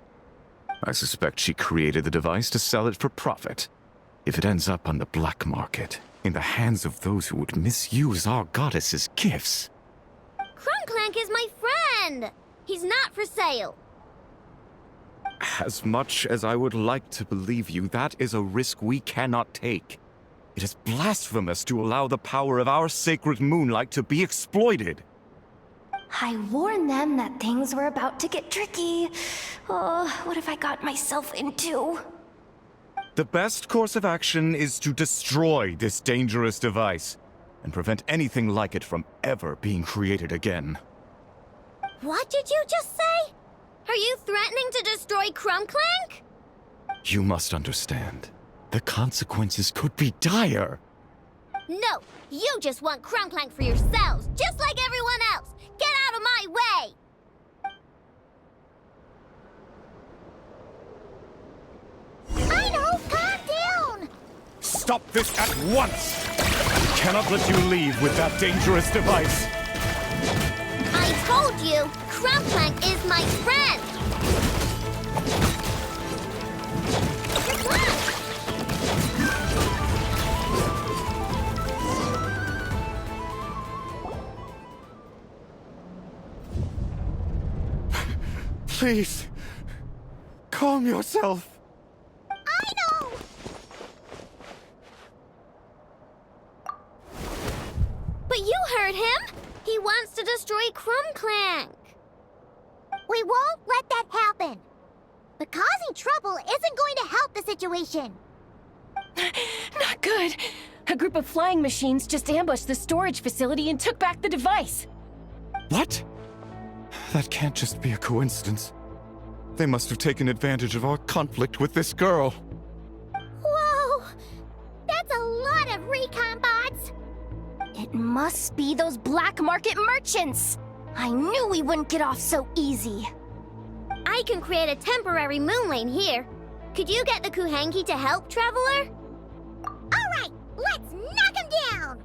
I suspect she created the device to sell it for profit. If it ends up on the black market, in the hands of those who would misuse our goddess's gifts. Clank is my friend! He's not for sale. As much as I would like to believe you, that is a risk we cannot take. It is blasphemous to allow the power of our sacred moonlight to be exploited. I warned them that things were about to get tricky. Oh, what have I got myself into? The best course of action is to destroy this dangerous device and prevent anything like it from ever being created again. What did you just say? Are you threatening to destroy Clank? You must understand. The consequences could be dire. No, you just want Clank for yourselves, just like everyone else. Get out of my way! I know, calm down! Stop this at once! I cannot let you leave with that dangerous device! I told you, Clank is my friend! Please, calm yourself. I know! But you heard him! He wants to destroy Clank. We won't let that happen. But causing trouble isn't going to help the situation. Not good. A group of flying machines just ambushed the storage facility and took back the device. What? That can't just be a coincidence. They must have taken advantage of our conflict with this girl. Whoa! That's a lot of recon bots! It must be those black market merchants! I knew we wouldn't get off so easy. I can create a temporary moon lane here. Could you get the Kuhangi to help, Traveler? Alright, let's knock him down!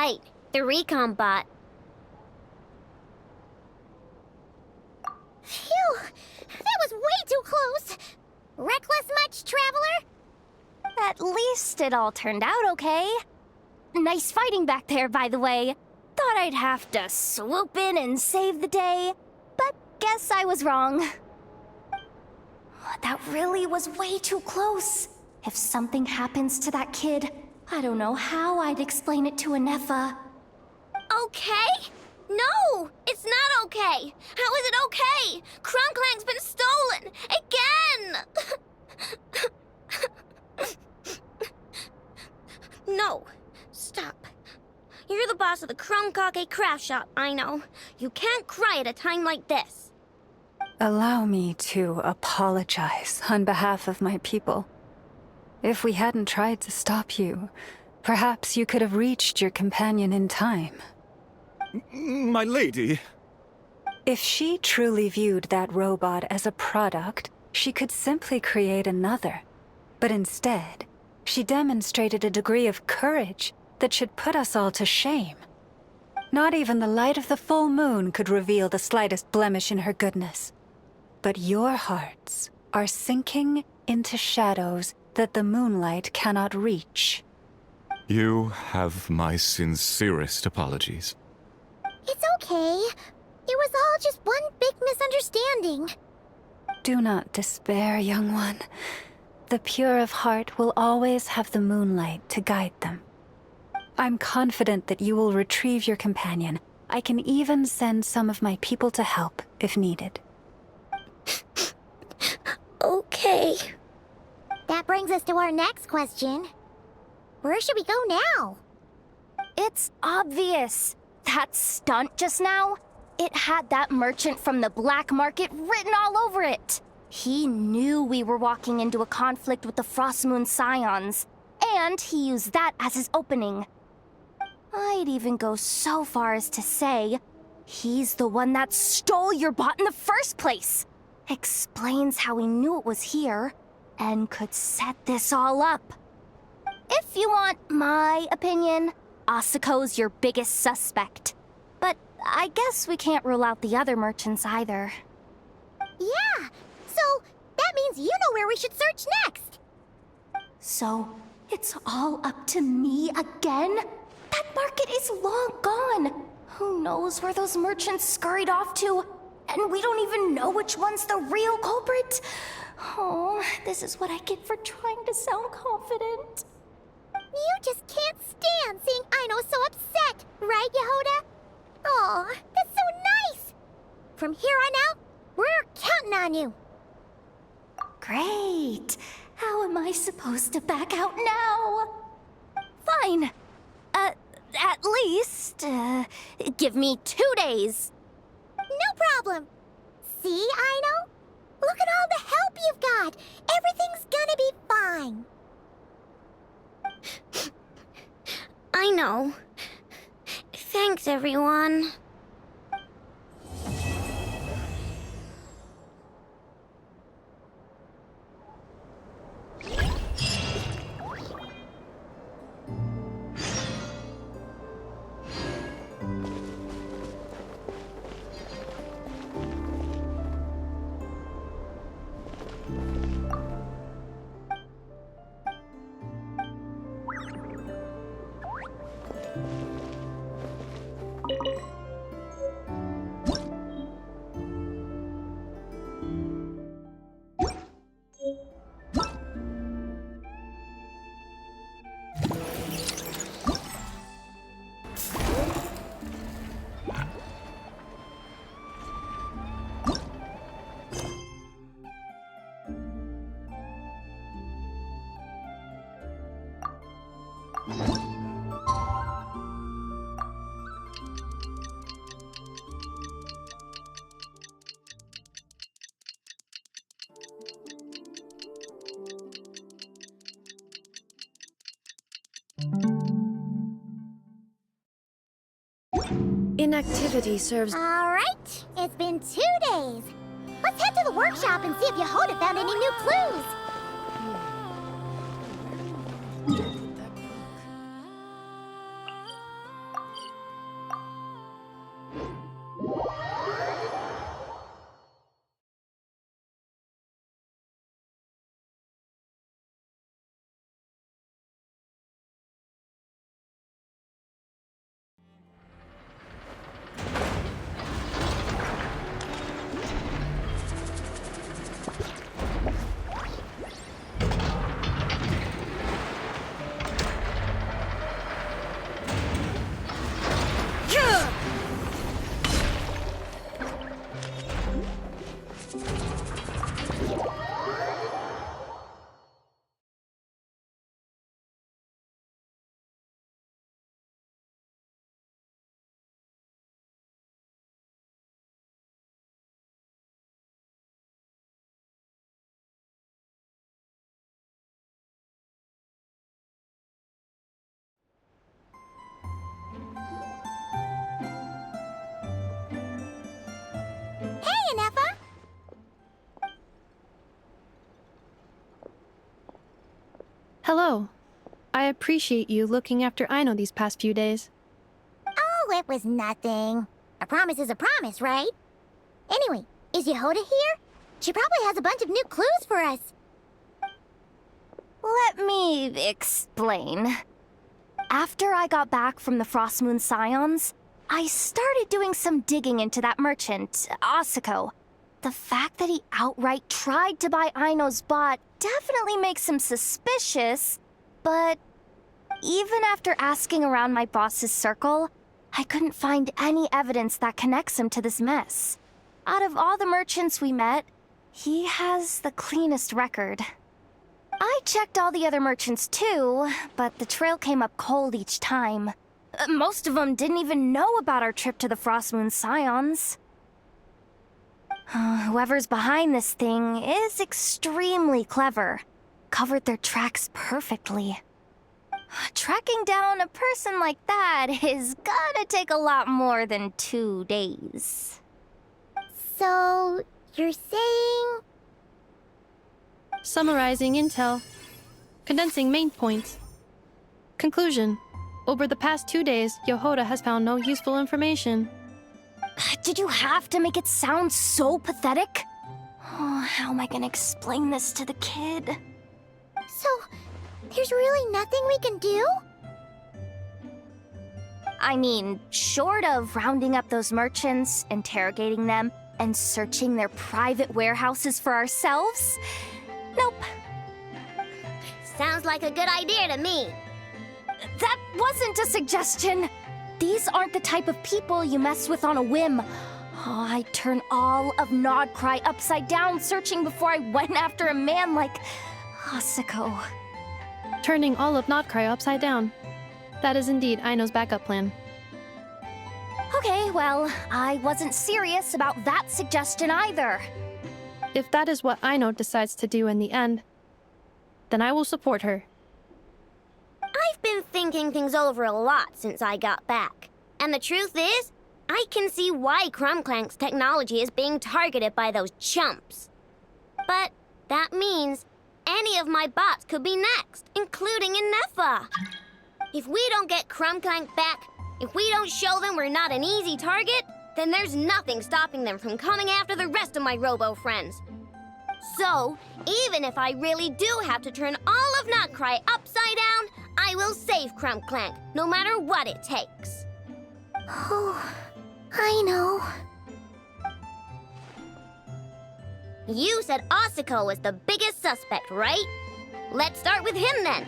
Right, the recon bot. Phew! That was way too close! Reckless much, Traveler? At least it all turned out okay. Nice fighting back there, by the way. Thought I'd have to swoop in and save the day, but guess I was wrong. That really was way too close. If something happens to that kid, I don't know how I'd explain it to Anefa. Okay? No, it's not okay. How is it okay? Clank's been stolen again. No, stop. You're the boss of the Chromkake craft shop, I know. You can't cry at a time like this. Allow me to apologize on behalf of my people. If we hadn't tried to stop you, perhaps you could have reached your companion in time. My lady. If she truly viewed that robot as a product, she could simply create another. But instead, she demonstrated a degree of courage that should put us all to shame. Not even the light of the full moon could reveal the slightest blemish in her goodness. But your hearts are sinking into shadows that the moonlight cannot reach. You have my sincerest apologies. It's okay. It was all just one big misunderstanding. Do not despair, young one. The pure of heart will always have the moonlight to guide them. I'm confident that you will retrieve your companion. I can even send some of my people to help if needed. Okay. That brings us to our next question. Where should we go now? It's obvious. That stunt just now, it had that merchant from the black market written all over it. He knew we were walking into a conflict with the Frostmoon Scions, and he used that as his opening. I'd even go so far as to say, he's the one that stole your bot in the first place. Explains how he knew it was here, and could set this all up. If you want my opinion, Asiko's your biggest suspect. But I guess we can't rule out the other merchants either. Yeah, so that means you know where we should search next. So, it's all up to me again? That market is long gone. Who knows where those merchants scurried off to? And we don't even know which one's the real culprit. Oh, this is what I get for trying to sound confident. You just can't stand seeing Aino so upset, right, Yehoda? Aw, that's so nice! From here on out, we're counting on you. Great. How am I supposed to back out now? Fine. At least, give me 2 days. No problem. See, Aino? Look at all the help you've got. Everything's gonna be fine. I know. Thanks, everyone. Inactivity serves... All right, it's been 2 days. Let's head to the workshop and see if Yehoda found any new clues. Hello. I appreciate you looking after Aino these past few days. Oh, it was nothing. A promise is a promise, right? Anyway, is Yehoda here? She probably has a bunch of new clues for us. Let me explain. After I got back from the Frost Moon Scions, I started doing some digging into that merchant, Asako. The fact that he outright tried to buy Aino's bot definitely makes him suspicious, but even after asking around my boss's circle, I couldn't find any evidence that connects him to this mess. Out of all the merchants we met, he has the cleanest record. I checked all the other merchants too, but the trail came up cold each time. Most of them didn't even know about our trip to the Frost Moon Scions. Whoever's behind this thing is extremely clever. Covered their tracks perfectly. Tracking down a person like that is gonna take a lot more than 2 days. So, you're saying... Summarizing intel. Condensing main points. Conclusion. Over the past 2 days, Yehoda has found no useful information. Did you have to make it sound so pathetic? Oh, how am I gonna explain this to the kid? So, there's really nothing we can do? I mean, short of rounding up those merchants, interrogating them, and searching their private warehouses for ourselves? Nope. Sounds like a good idea to me. That wasn't a suggestion. These aren't the type of people you mess with on a whim. Oh, I'd turn all of Nodcry upside down searching before I went after a man like Asako. Turning all of Nodcry upside down. That is indeed Aino's backup plan. Okay, well, I wasn't serious about that suggestion either. If that is what Aino decides to do in the end, then I will support her. I've been thinking things over a lot since I got back. And the truth is, I can see why Clank's technology is being targeted by those chumps. But that means any of my bots could be next, including Inefa. If we don't get Clank back, if we don't show them we're not an easy target, then there's nothing stopping them from coming after the rest of my robo friends. So, even if I really do have to turn all of Notcry upside down, I will save Clank, no matter what it takes. Oh, I know. You said Asako was the biggest suspect, right? Let's start with him then.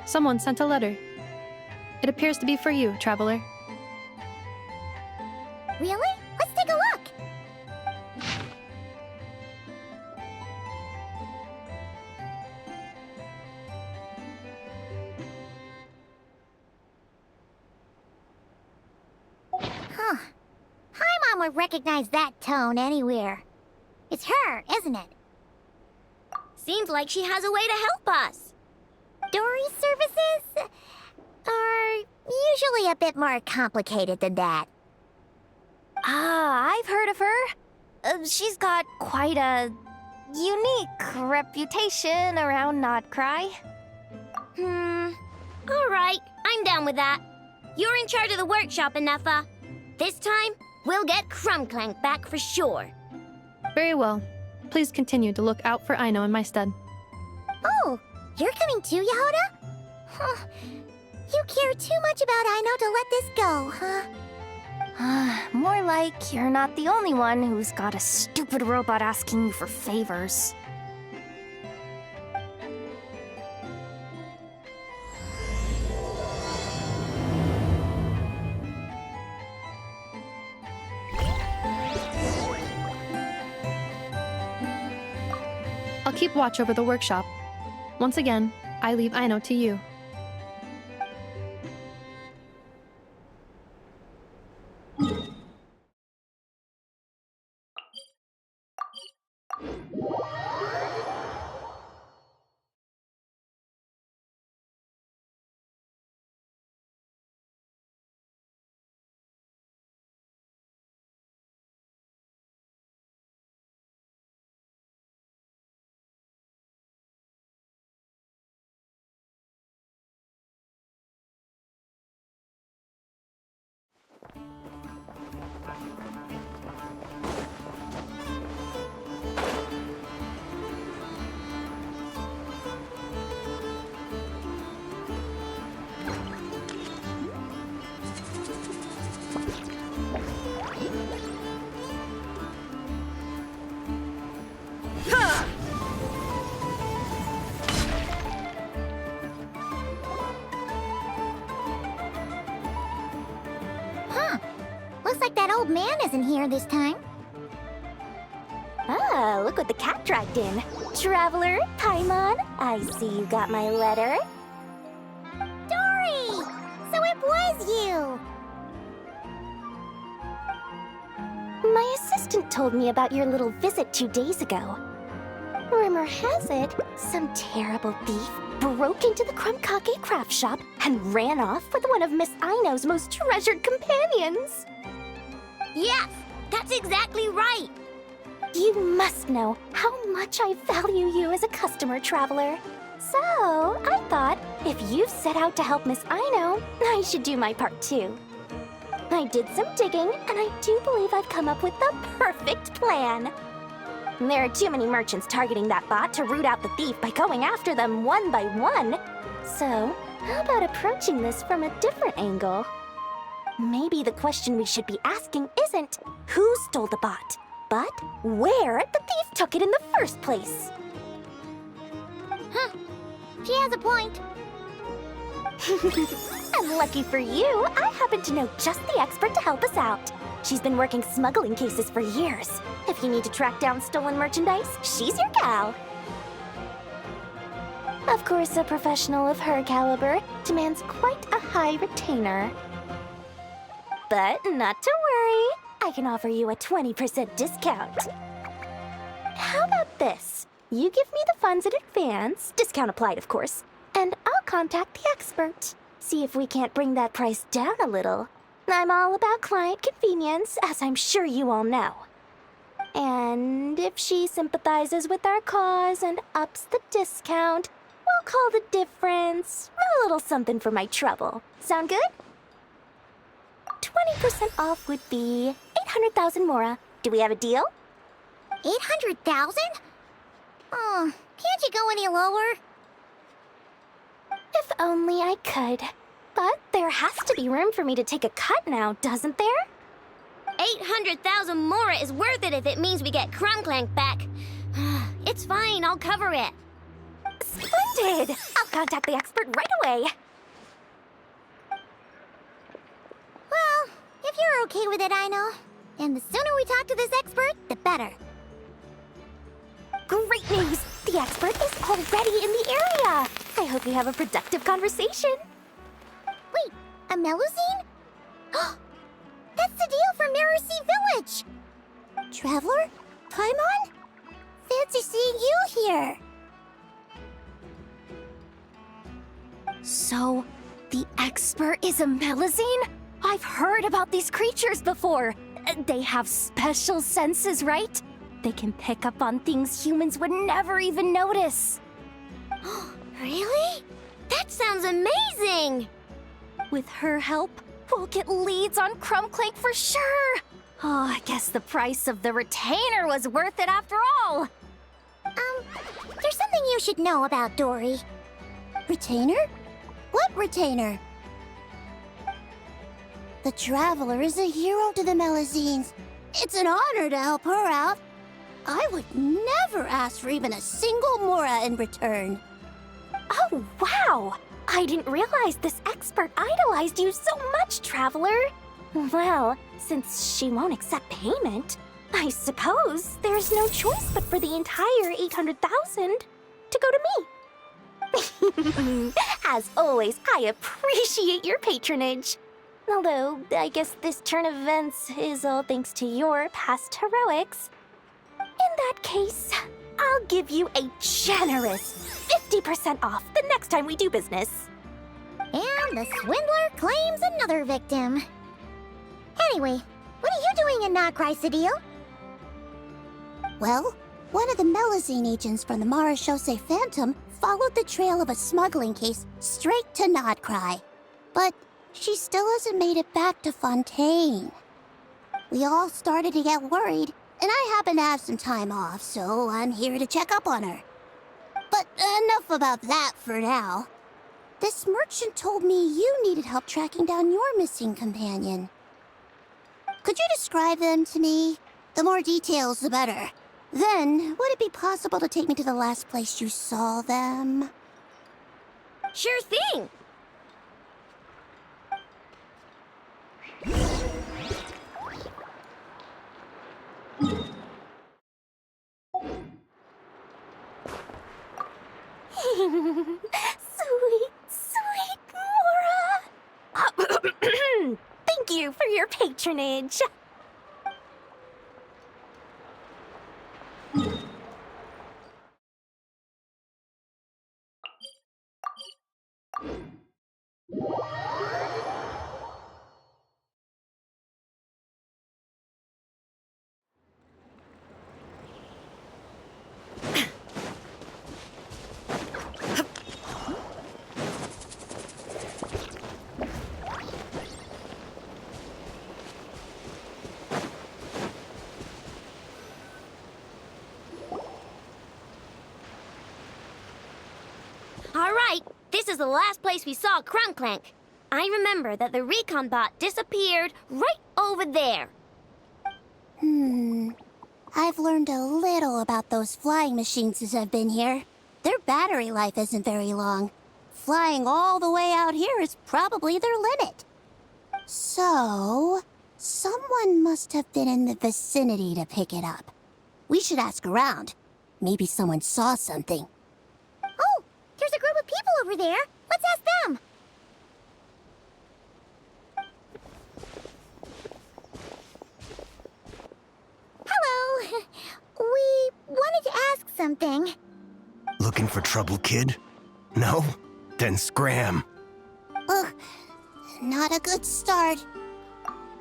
Someone sent a letter. It appears to be for you, traveler. Really? Let's take a look. Huh. Paimon would recognize that tone anywhere. It's her, isn't it? Seems like she has a way to help us. Dory services are usually a bit more complicated than that. Ah, I've heard of her. She's got quite a unique reputation around Nodcry. All right, I'm down with that. You're in charge of the workshop, Inefa. This time, we'll get Clank back for sure. Very well. Please continue to look out for Aino in my stead. Oh, you're coming too, Yehoda? Huh. You care too much about Aino to let this go, huh? More like you're not the only one who's got a stupid robot asking you for favors. I'll keep watch over the workshop. Once again, I leave Aino to you. old man isn't here this time. Ah, look what the cat dragged in. Traveler, Paimon, I see you got my letter. Dory! So it was you! My assistant told me about your little visit 2 days ago. Rumor has it, some terrible thief broke into the Krumkake craft shop and ran off with one of Miss Aino's most treasured companions. Yes, that's exactly right. You must know how much I value you as a customer, Traveler. So, I thought, if you've set out to help Miss Aino, I should do my part too. I did some digging, and I do believe I've come up with the perfect plan. There are too many merchants targeting that bot to root out the thief by going after them one by one. So, how about approaching this from a different angle? Maybe the question we should be asking isn't who stole the bot, but where the thief took it in the first place. Huh. She has a point. And lucky for you, I happen to know just the expert to help us out. She's been working smuggling cases for years. If you need to track down stolen merchandise, she's your gal. Of course, a professional of her caliber demands quite a high retainer. But not to worry, I can offer you a 20% discount. How about this? You give me the funds in advance, discount applied of course, and I'll contact the expert. See if we can't bring that price down a little. I'm all about client convenience, as I'm sure you all know. And if she sympathizes with our cause and ups the discount, we'll call the difference a little something for my trouble. Sound good? 20% off would be 800,000 mora. Do we have a deal? 800,000? Oh, can't you go any lower? If only I could. But there has to be room for me to take a cut now, doesn't there? 800,000 mora is worth it if it means we get Clank back. It's fine, I'll cover it. Splendid! I'll contact the expert right away. Well, if you're okay with it, I know. And the sooner we talk to this expert, the better. Great news! The expert is already in the area! I hope you have a productive conversation. Wait, a Melusine? That's the deal from Mercy Village! Traveler? Paimon? Fancy seeing you here! So, the expert is a Melusine? I've heard about these creatures before. They have special senses, right? They can pick up on things humans would never even notice. Really? That sounds amazing! With her help, we'll get leads on Clank for sure. Oh, I guess the price of the retainer was worth it after all. There's something you should know about Dory. Retainer? What retainer? The Traveler is a hero to the Melusines. It's an honor to help her out. I would never ask for even a single mora in return. Oh, wow! I didn't realize this expert idolized you so much, Traveler. Well, since she won't accept payment, I suppose there's no choice but for the entire 800,000 to go to me. As always, I appreciate your patronage. Although, I guess this turn of events is all thanks to your past heroics. In that case, I'll give you a generous 50% off the next time we do business. And the swindler claims another victim. Anyway, what are you doing in Notcry, Cedille? Well, one of the Melusine agents from the Marechaussee Phantom followed the trail of a smuggling case straight to Notcry. But she still hasn't made it back to Fontaine. We all started to get worried, and I happen to have some time off, so I'm here to check up on her. But enough about that for now. This merchant told me you needed help tracking down your missing companion. Could you describe them to me? The more details, the better. Then, would it be possible to take me to the last place you saw them? Sure thing! Sweet, sweet Mora! Thank you for your patronage. All right, this is the last place we saw Clank. I remember that the recon bot disappeared right over there. I've learned a little about those flying machines since I've been here. Their battery life isn't very long. Flying all the way out here is probably their limit. So, someone must have been in the vicinity to pick it up. We should ask around. Maybe someone saw something. Oh, there's a group of people over there. Let's ask them. Hello. We wanted to ask something. Looking for trouble, kid? No? Then scram. Ugh, not a good start.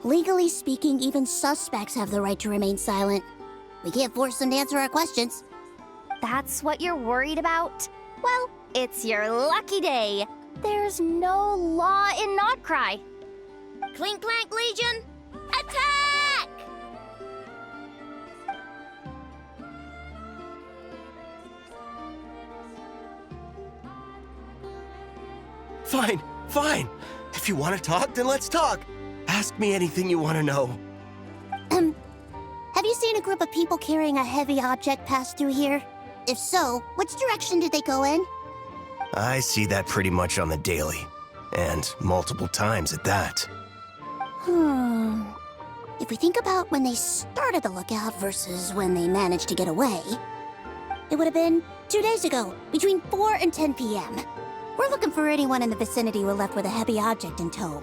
Legally speaking, even suspects have the right to remain silent. We can't force them to answer our questions. That's what you're worried about? Well, it's your lucky day. There's no law in Notcry. Clink Clank Legion, attack! Fine, fine. If you want to talk, then let's talk. Ask me anything you want to know. Have you seen a group of people carrying a heavy object pass through here? If so, which direction did they go in? I see that pretty much on the daily. And multiple times at that. If we think about when they started the lookout versus when they managed to get away, it would have been 2 days ago, between 4 and 10 p.m. We're looking for anyone in the vicinity who left with a heavy object in tow.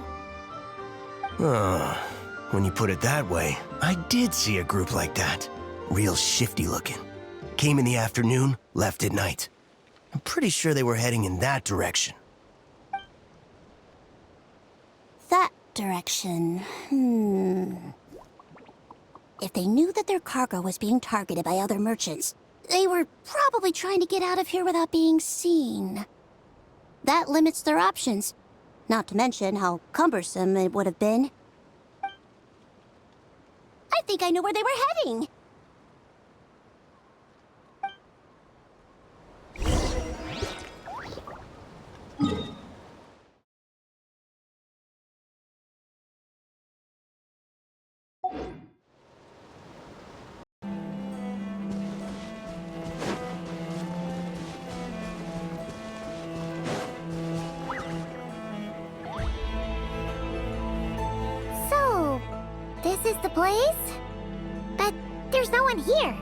When you put it that way, I did see a group like that. Real shifty looking. Came in the afternoon, left at night. I'm pretty sure they were heading in that direction. That direction, If they knew that their cargo was being targeted by other merchants, they were probably trying to get out of here without being seen. That limits their options. Not to mention how cumbersome it would have been. I think I know where they were heading. So, this is the place? But there's no one here.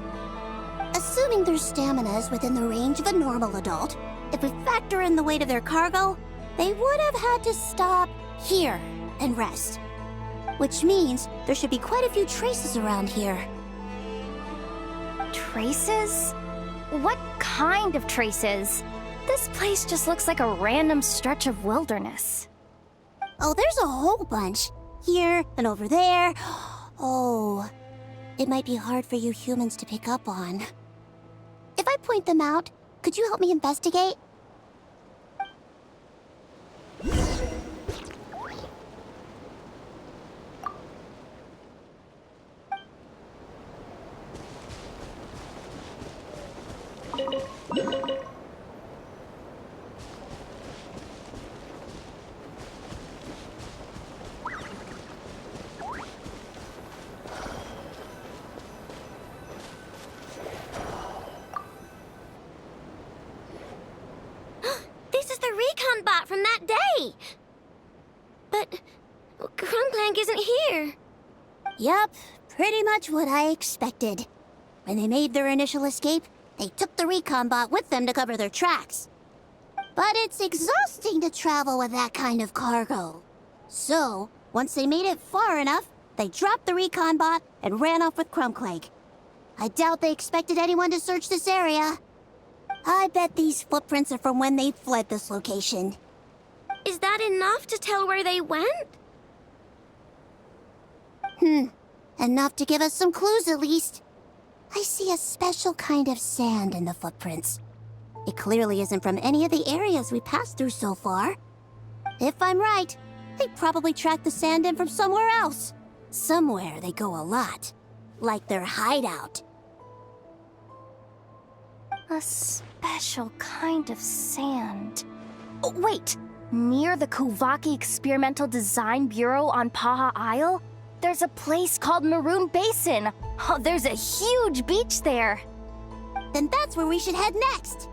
Assuming their stamina is within the range of a normal adult, if we factor in the weight of their cargo, they would have had to stop here and rest. Which means there should be quite a few traces around here. Traces? What kind of traces? This place just looks like a random stretch of wilderness. Oh, there's a whole bunch. Here and over there. Oh, it might be hard for you humans to pick up on. If I point them out, could you help me investigate? This is the recon bot from that day. But Clank isn't here. Yup, pretty much what I expected. When they made their initial escape, they took the recon bot with them to cover their tracks. But it's exhausting to travel with that kind of cargo. So, once they made it far enough, they dropped the recon bot and ran off with Clank. I doubt they expected anyone to search this area. I bet these footprints are from when they fled this location. Is that enough to tell where they went? Enough to give us some clues at least. I see a special kind of sand in the footprints. It clearly isn't from any of the areas we passed through so far. If I'm right, they probably tracked the sand in from somewhere else. Somewhere they go a lot. Like their hideout. A special kind of sand. Oh, wait! Near the Kuvaki Experimental Design Bureau on Paha Isle, there's a place called Maroon Basin. Oh, there's a huge beach there. Then that's where we should head next.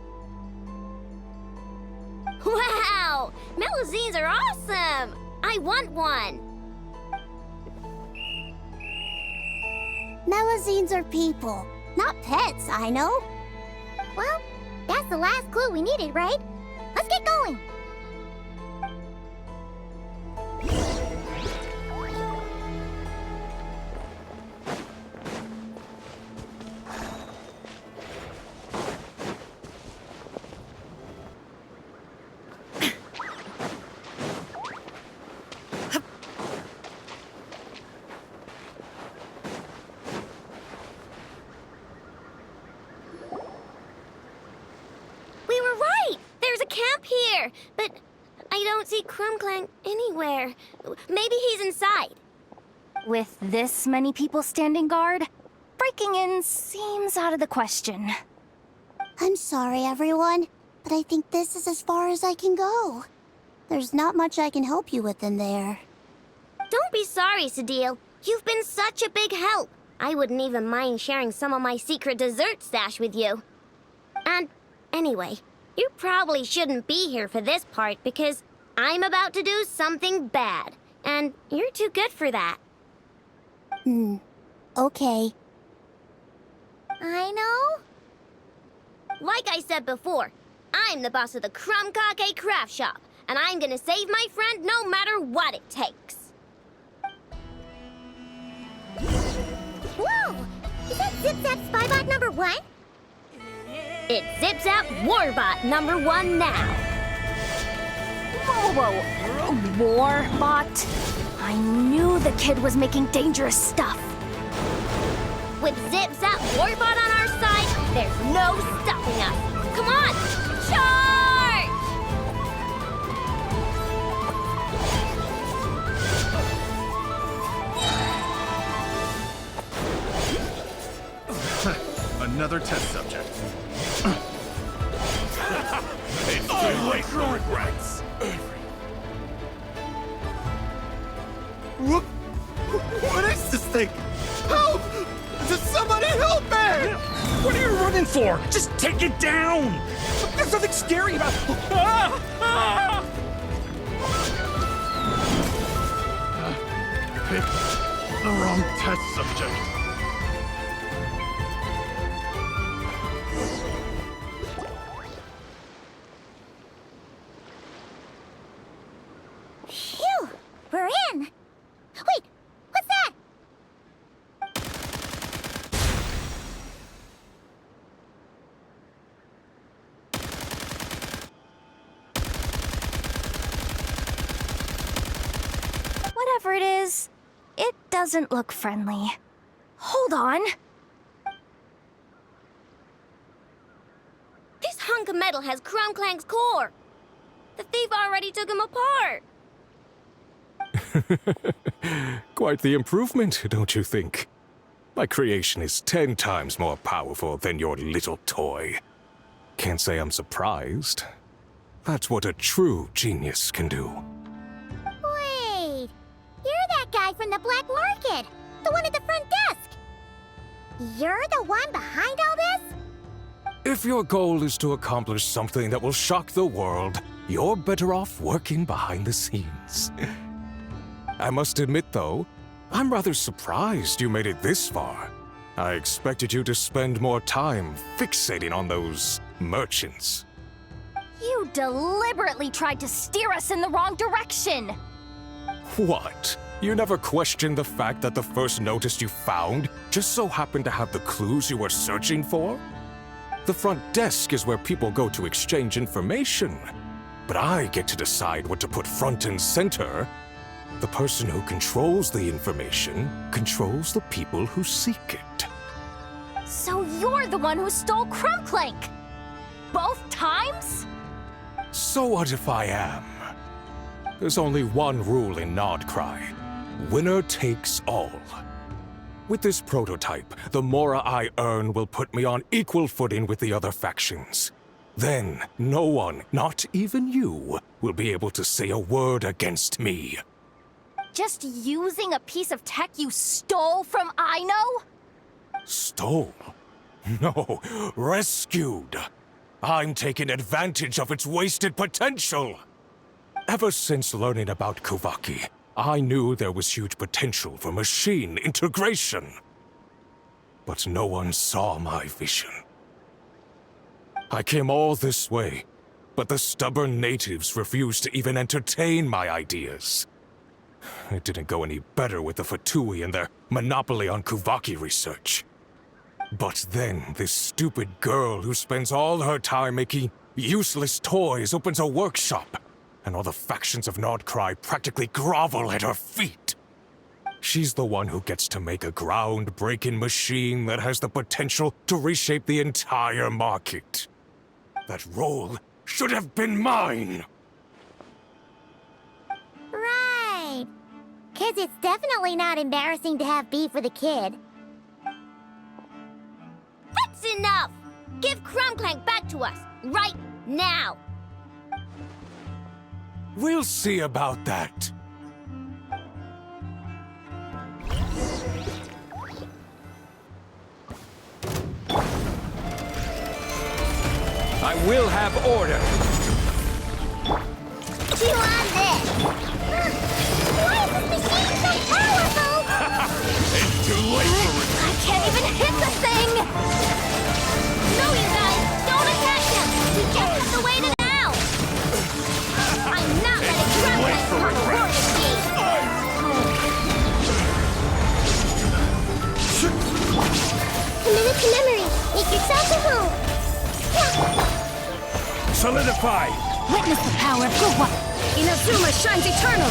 Wow! Melusines are awesome! I want one! Melusines are people, not pets, I know. Well, that's the last clue we needed, right? Let's get going! But I don't see Clank anywhere. Maybe he's inside. With this many people standing guard, breaking in seems out of the question. I'm sorry, everyone, but I think this is as far as I can go. There's not much I can help you with in there. Don't be sorry, Sadil. You've been such a big help. I wouldn't even mind sharing some of my secret dessert stash with you. And anyway, you probably shouldn't be here for this part because I'm about to do something bad, and you're too good for that. Okay. I know. Like I said before, I'm the boss of the Krumkake Craft Shop, and I'm gonna save my friend no matter what it takes. Whoa! Is that Zip-Zap Spybot number 1? It's Zip-Zap Warbot number 1 now. Whoa! Warbot? I knew the kid was making dangerous stuff. With Zip-Zap Warbot on our side, there's no stopping us. Come on, charge! Another test subject. Regrets. What is this thing? Help! Does somebody help me? What are you running for? Just take it down! There's nothing scary about it. Picked the wrong test subject. Phew! We're in! Wait! What's that? Whatever it is, it doesn't look friendly. Hold on. This hunk of metal has Clank's core. The thief already took him apart. Quite the improvement, don't you think? My creation is 10 times more powerful than your little toy. Can't say I'm surprised. That's what a true genius can do. Wait! You're that guy from the black market! The one at the front desk! You're the one behind all this? If your goal is to accomplish something that will shock the world, you're better off working behind the scenes. I must admit, though, I'm rather surprised you made it this far. I expected you to spend more time fixating on those merchants. You deliberately tried to steer us in the wrong direction! What? You never questioned the fact that the first notice you found just so happened to have the clues you were searching for? The front desk is where people go to exchange information. But I get to decide what to put front and center. The person who controls the information controls the people who seek it. So you're the one who stole Clank! Both times? So what if I am? There's only one rule in Nodcry. Winner takes all. With this prototype, the Mora I earn will put me on equal footing with the other factions. Then, no one, not even you, will be able to say a word against me. Just using a piece of tech you stole from Aino? Stole? No, rescued. I'm taking advantage of its wasted potential. Ever since learning about Kuvaki, I knew there was huge potential for machine integration. But no one saw my vision. I came all this way, but the stubborn natives refused to even entertain my ideas. It didn't go any better with the Fatui and their monopoly on Kuvaki research. But then, this stupid girl who spends all her time making useless toys opens a workshop, and all the factions of Nodcry practically grovel at her feet. She's the one who gets to make a groundbreaking machine that has the potential to reshape the entire market. That role should have been mine! Right. 'Cause it's definitely not embarrassing to have beef with a kid. That's enough! Give Clank back to us, right now! We'll see about that. I will have order. Chew on this! Why is this machine so powerful? It's too late for I can't even hit the thing! No, you guys! Don't attack him! We just have to wait it out! I'm not letting Clank come aboard this game! Commit to memory. Make yourself at home. Solidify! Witness the power of Kuvaki! Inazuma shines eternal!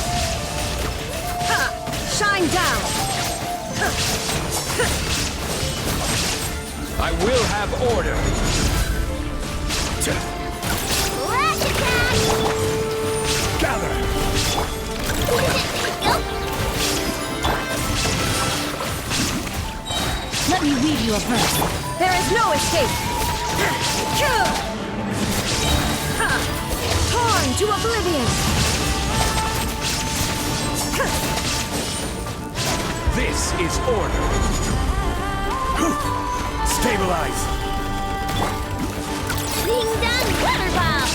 Ha! Shine down! I will have order. Flash attack! Gather! Let me read you a verse. There is no escape! Torn to oblivion! This is order! Stabilize! Ding dong water bomb!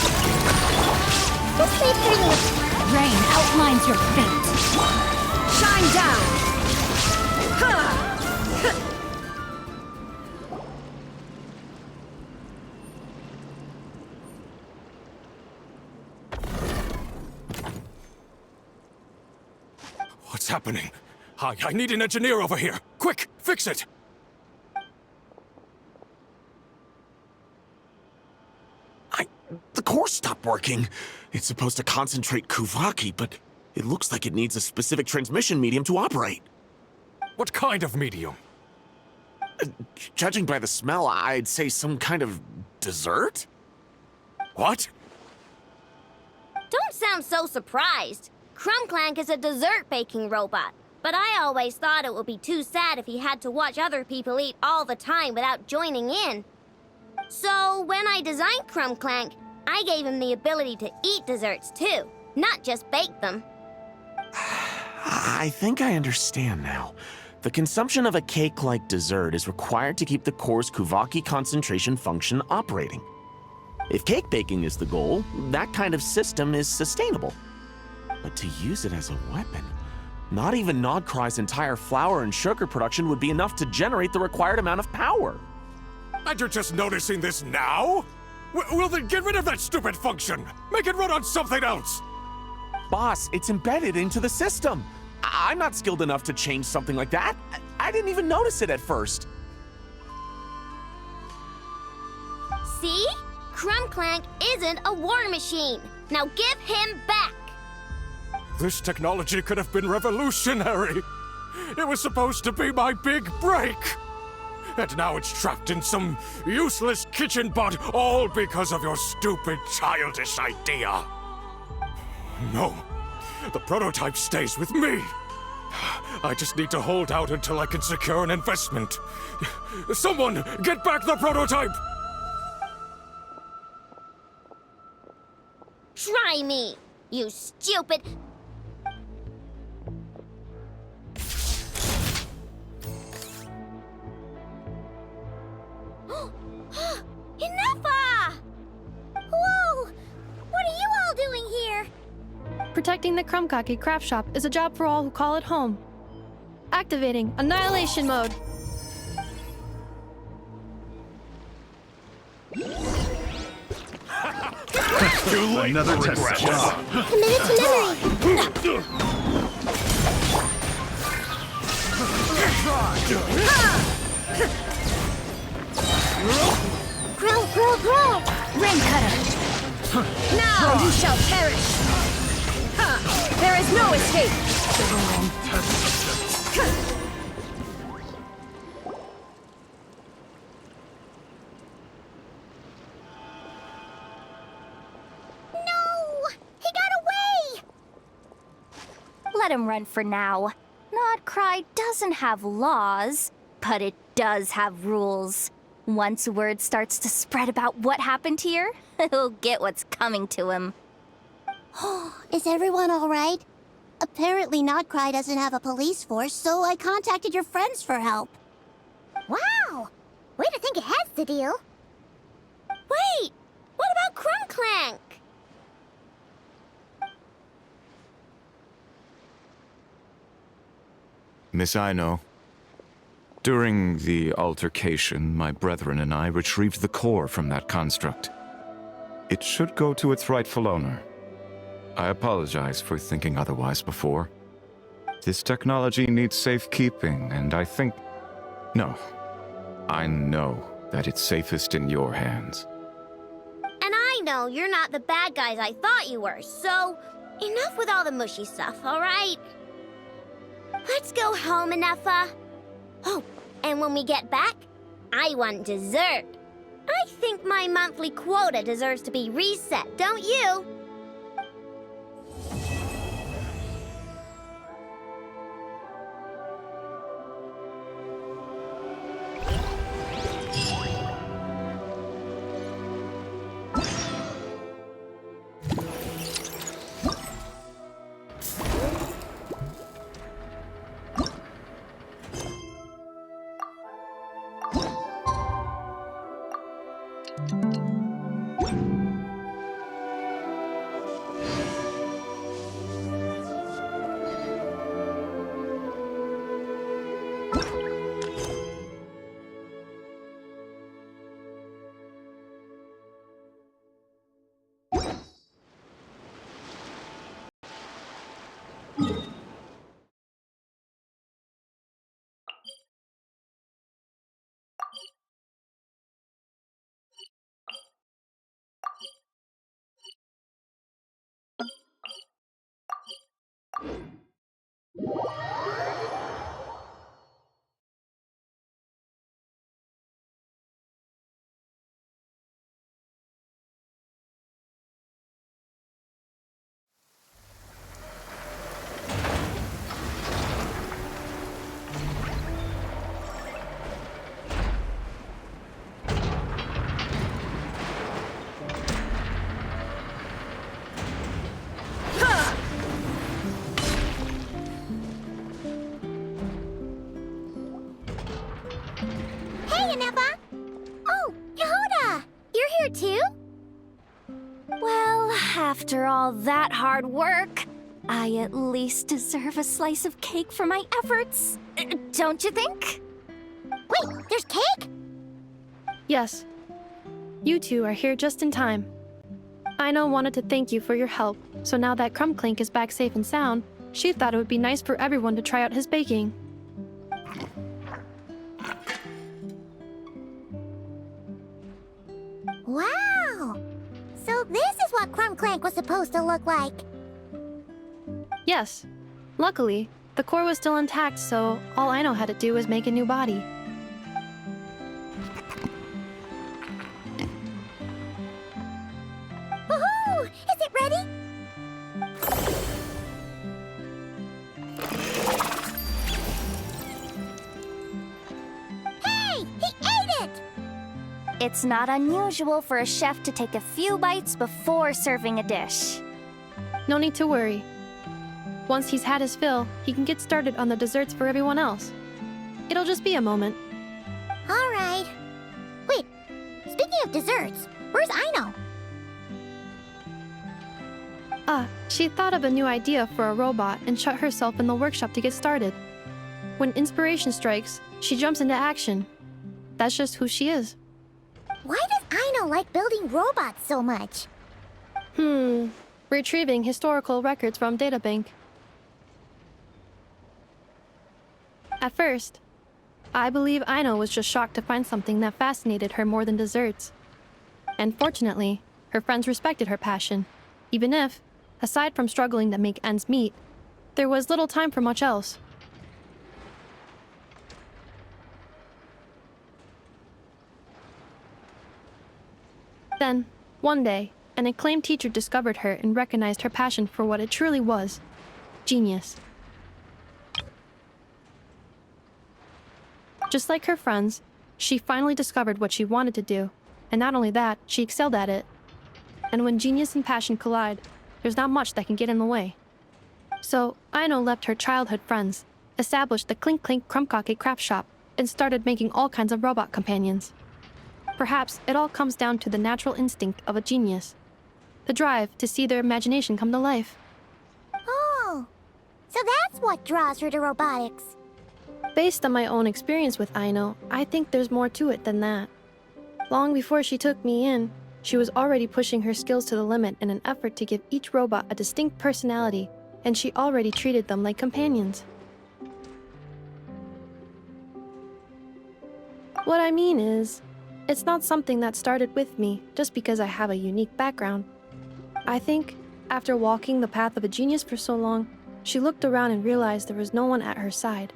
This keeps hurting. Rain outlines your fate! Shine down! What's happening? I need an engineer over here. Quick, fix it! The core stopped working. It's supposed to concentrate Kuvaki, but it looks like it needs a specific transmission medium to operate. What kind of medium? Judging by the smell, I'd say some kind of dessert? What? Don't sound so surprised. Clank is a dessert baking robot, but I always thought it would be too sad if he had to watch other people eat all the time without joining in. So when I designed Clank, I gave him the ability to eat desserts too, not just bake them. I think I understand now. The consumption of a cake-like dessert is required to keep the core's Kuvaki concentration function operating. If cake baking is the goal, that kind of system is sustainable. But to use it as a weapon, not even Nodcry's entire flour and sugar production would be enough to generate the required amount of power. And you're just noticing this now? Well then get rid of that stupid function! Make it run on something else! Boss, it's embedded into the system. I'm not skilled enough to change something like that. I didn't even notice it at first. See? Clank isn't a war machine. Now give him back. This technology could have been revolutionary. It was supposed to be my big break. And now it's trapped in some useless kitchen bot, all because of your stupid, childish idea. No, the prototype stays with me. I just need to hold out until I can secure an investment. Someone, get back the prototype! Try me, you stupid... Enough! Whoa! What are you all doing here? Protecting the Krumkake craft shop is a job for all who call it home. Activating Annihilation Mode. Too late. Another test job. Committed to memory. Grow! Rain Cutter! Now you shall perish! There is no escape! No! He got away! Let him run for now. Nodcry doesn't have laws, but it does have rules. Once word starts to spread about what happened here, he'll get what's coming to him. Is everyone all right? Apparently Nodcry doesn't have a police force, so I contacted your friends for help. Wow! Way to think ahead, Zadil. Wait! What about Clank? Miss Aino, during the altercation, my brethren and I retrieved the core from that construct. It should go to its rightful owner. I apologize for thinking otherwise before. This technology needs safekeeping, and I think... No. I know that it's safest in your hands. And I know you're not the bad guys I thought you were, so enough with all the mushy stuff, all right? Let's go home, Enougha. Oh, and when we get back, I want dessert. I think my monthly quota deserves to be reset, don't you? Hey, Enougha! Oh, Yehuda! You're here too? Well, after all that hard work, I at least deserve a slice of cake for my efforts. Don't you think? Wait, there's cake? Yes. You two are here just in time. Aino wanted to thank you for your help, so now that Clink is back safe and sound, she thought it would be nice for everyone to try out his baking. Wow! So this is what Clank was supposed to look like. Yes. Luckily, the core was still intact, so all Aino had to do was make a new body. Woohoo! Is it ready? Hey! He ate it! It's not unusual for a chef to take a few bites before serving a dish. No need to worry. Once he's had his fill, he can get started on the desserts for everyone else. It'll just be a moment. All right. Wait, speaking of desserts, where's Aino? She thought of a new idea for a robot and shut herself in the workshop to get started. When inspiration strikes, she jumps into action. That's just who she is. Why does Aino like building robots so much? Retrieving historical records from databank. At first, I believe Aino was just shocked to find something that fascinated her more than desserts. And fortunately, her friends respected her passion, even if, aside from struggling to make ends meet, there was little time for much else. Then, one day, an acclaimed teacher discovered her and recognized her passion for what it truly was: genius. Just like her friends, she finally discovered what she wanted to do, and not only that, she excelled at it. And when genius and passion collide, there's not much that can get in the way. So, Aino left her childhood friends, established the Clink Crumb craft shop, and started making all kinds of robot companions. Perhaps it all comes down to the natural instinct of a genius. The drive to see their imagination come to life. Oh, so that's what draws her to robotics. Based on my own experience with Aino, I think there's more to it than that. Long before she took me in, she was already pushing her skills to the limit in an effort to give each robot a distinct personality, and she already treated them like companions. What I mean is, it's not something that started with me just because I have a unique background. I think, after walking the path of a genius for so long, she looked around and realized there was no one at her side.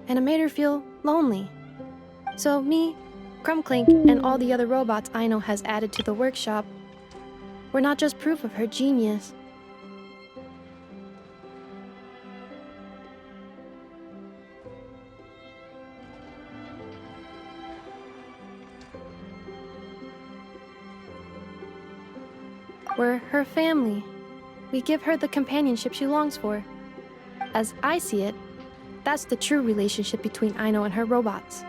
And it made her feel lonely. So me, Clink, and all the other robots Aino has added to the workshop were not just proof of her genius. We're her family. We give her the companionship she longs for. As I see it, that's the true relationship between Aino and her robots.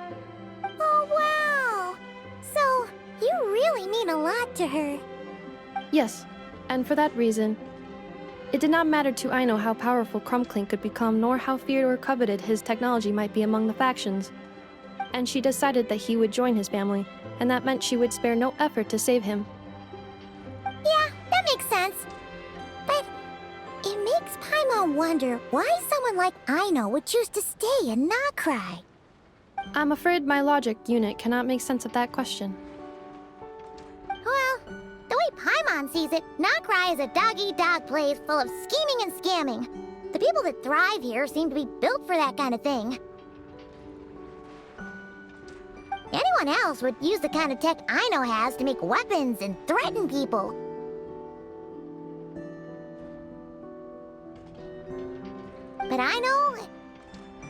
Oh, wow! So, you really mean a lot to her. Yes, and for that reason, it did not matter to Aino how powerful Clink could become, nor how feared or coveted his technology might be among the factions. And she decided that he would join his family, and that meant she would spare no effort to save him. Yeah, that makes sense. But it makes Paimon wonder why someone like Aino would choose to stay and not cry. I'm afraid my logic unit cannot make sense of that question. Well, the way Paimon sees it, Nokrai is a dog-eat-dog place full of scheming and scamming. The people that thrive here seem to be built for that kind of thing. Anyone else would use the kind of tech Aino has to make weapons and threaten people. But Aino,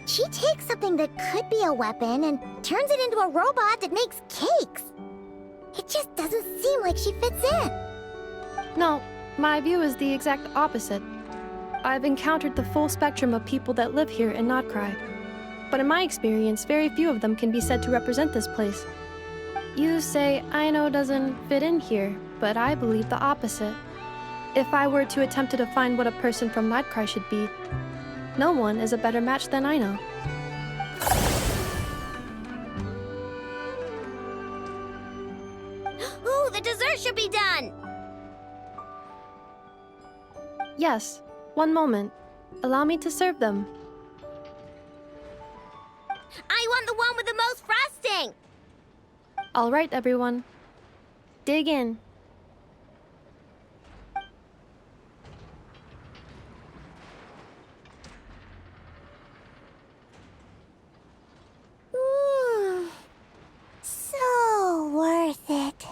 she takes something that could be a weapon and turns it into a robot that makes cakes. It just doesn't seem like she fits in. No, my view is the exact opposite. I've encountered the full spectrum of people that live here in Nokrai. But in my experience, very few of them can be said to represent this place. You say Aino doesn't fit in here, but I believe the opposite. If I were to attempt to define what a person from Nokrai should be, no one is a better match than Aino. Yes, one moment. Allow me to serve them. I want the one with the most frosting! All right, everyone. Dig in. So worth it.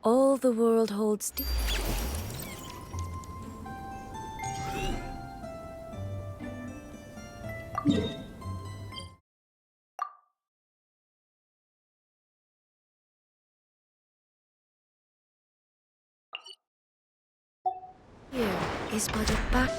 All the world holds Here is but a back.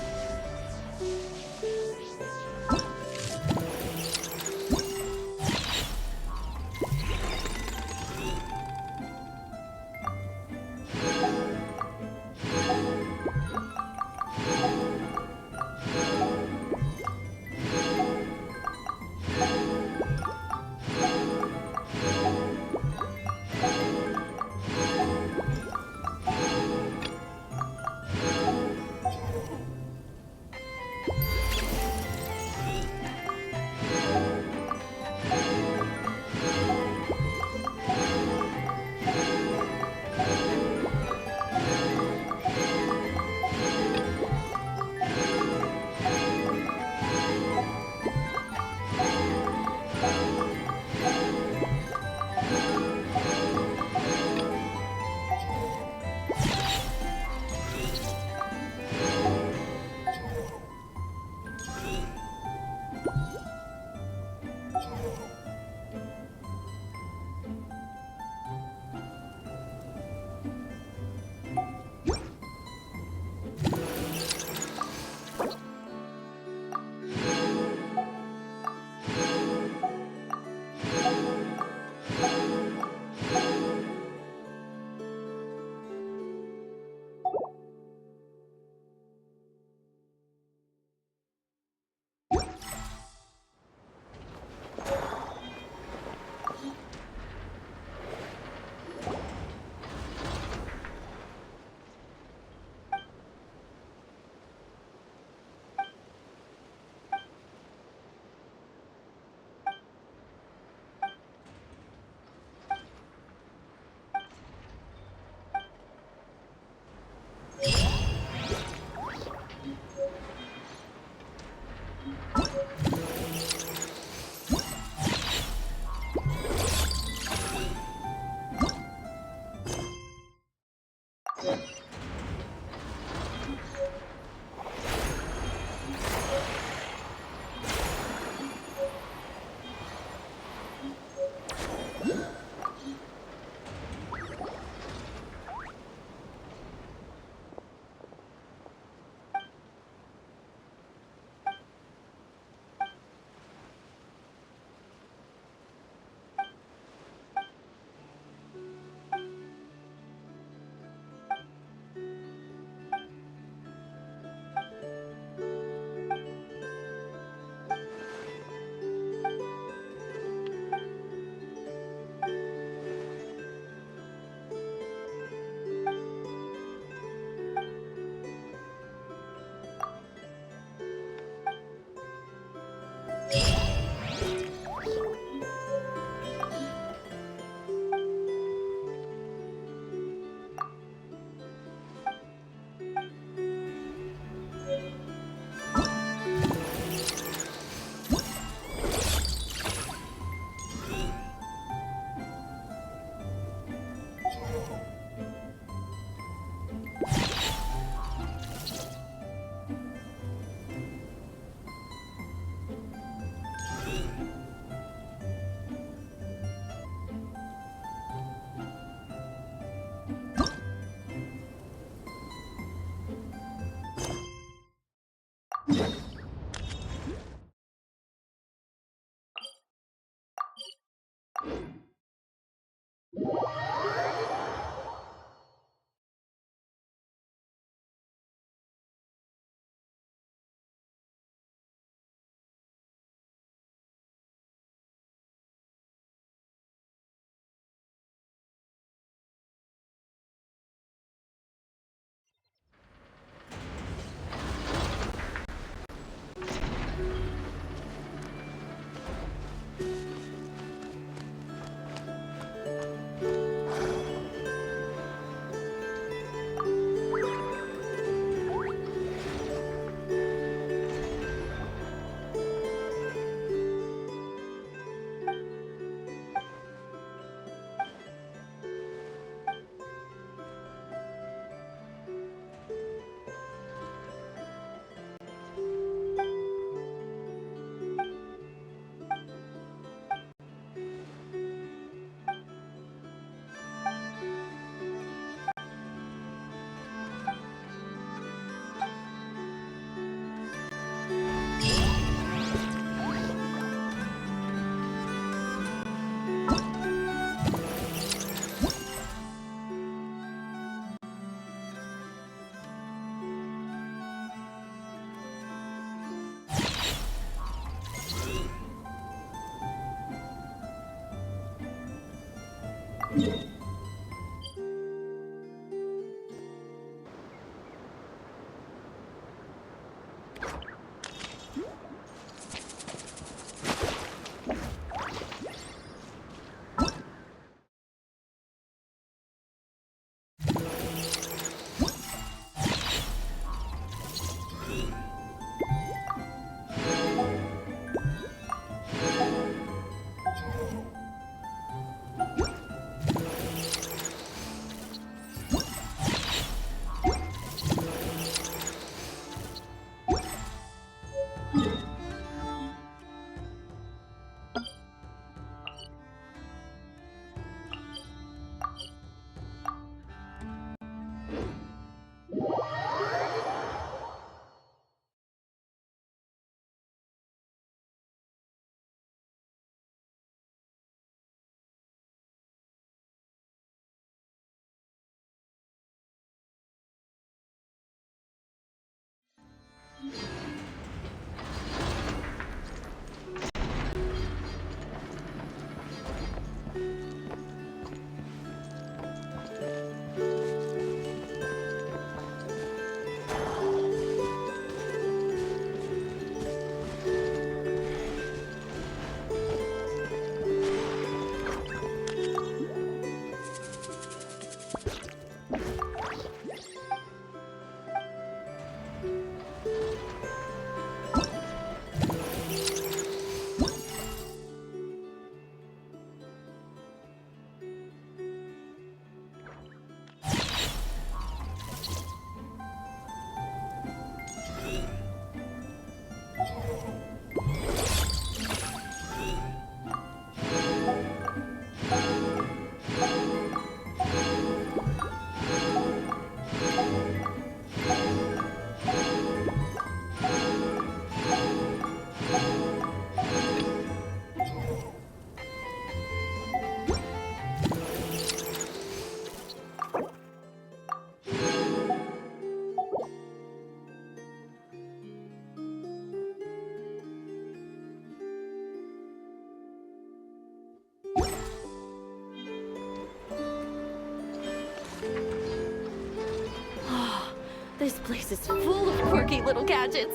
This place is full of quirky little gadgets.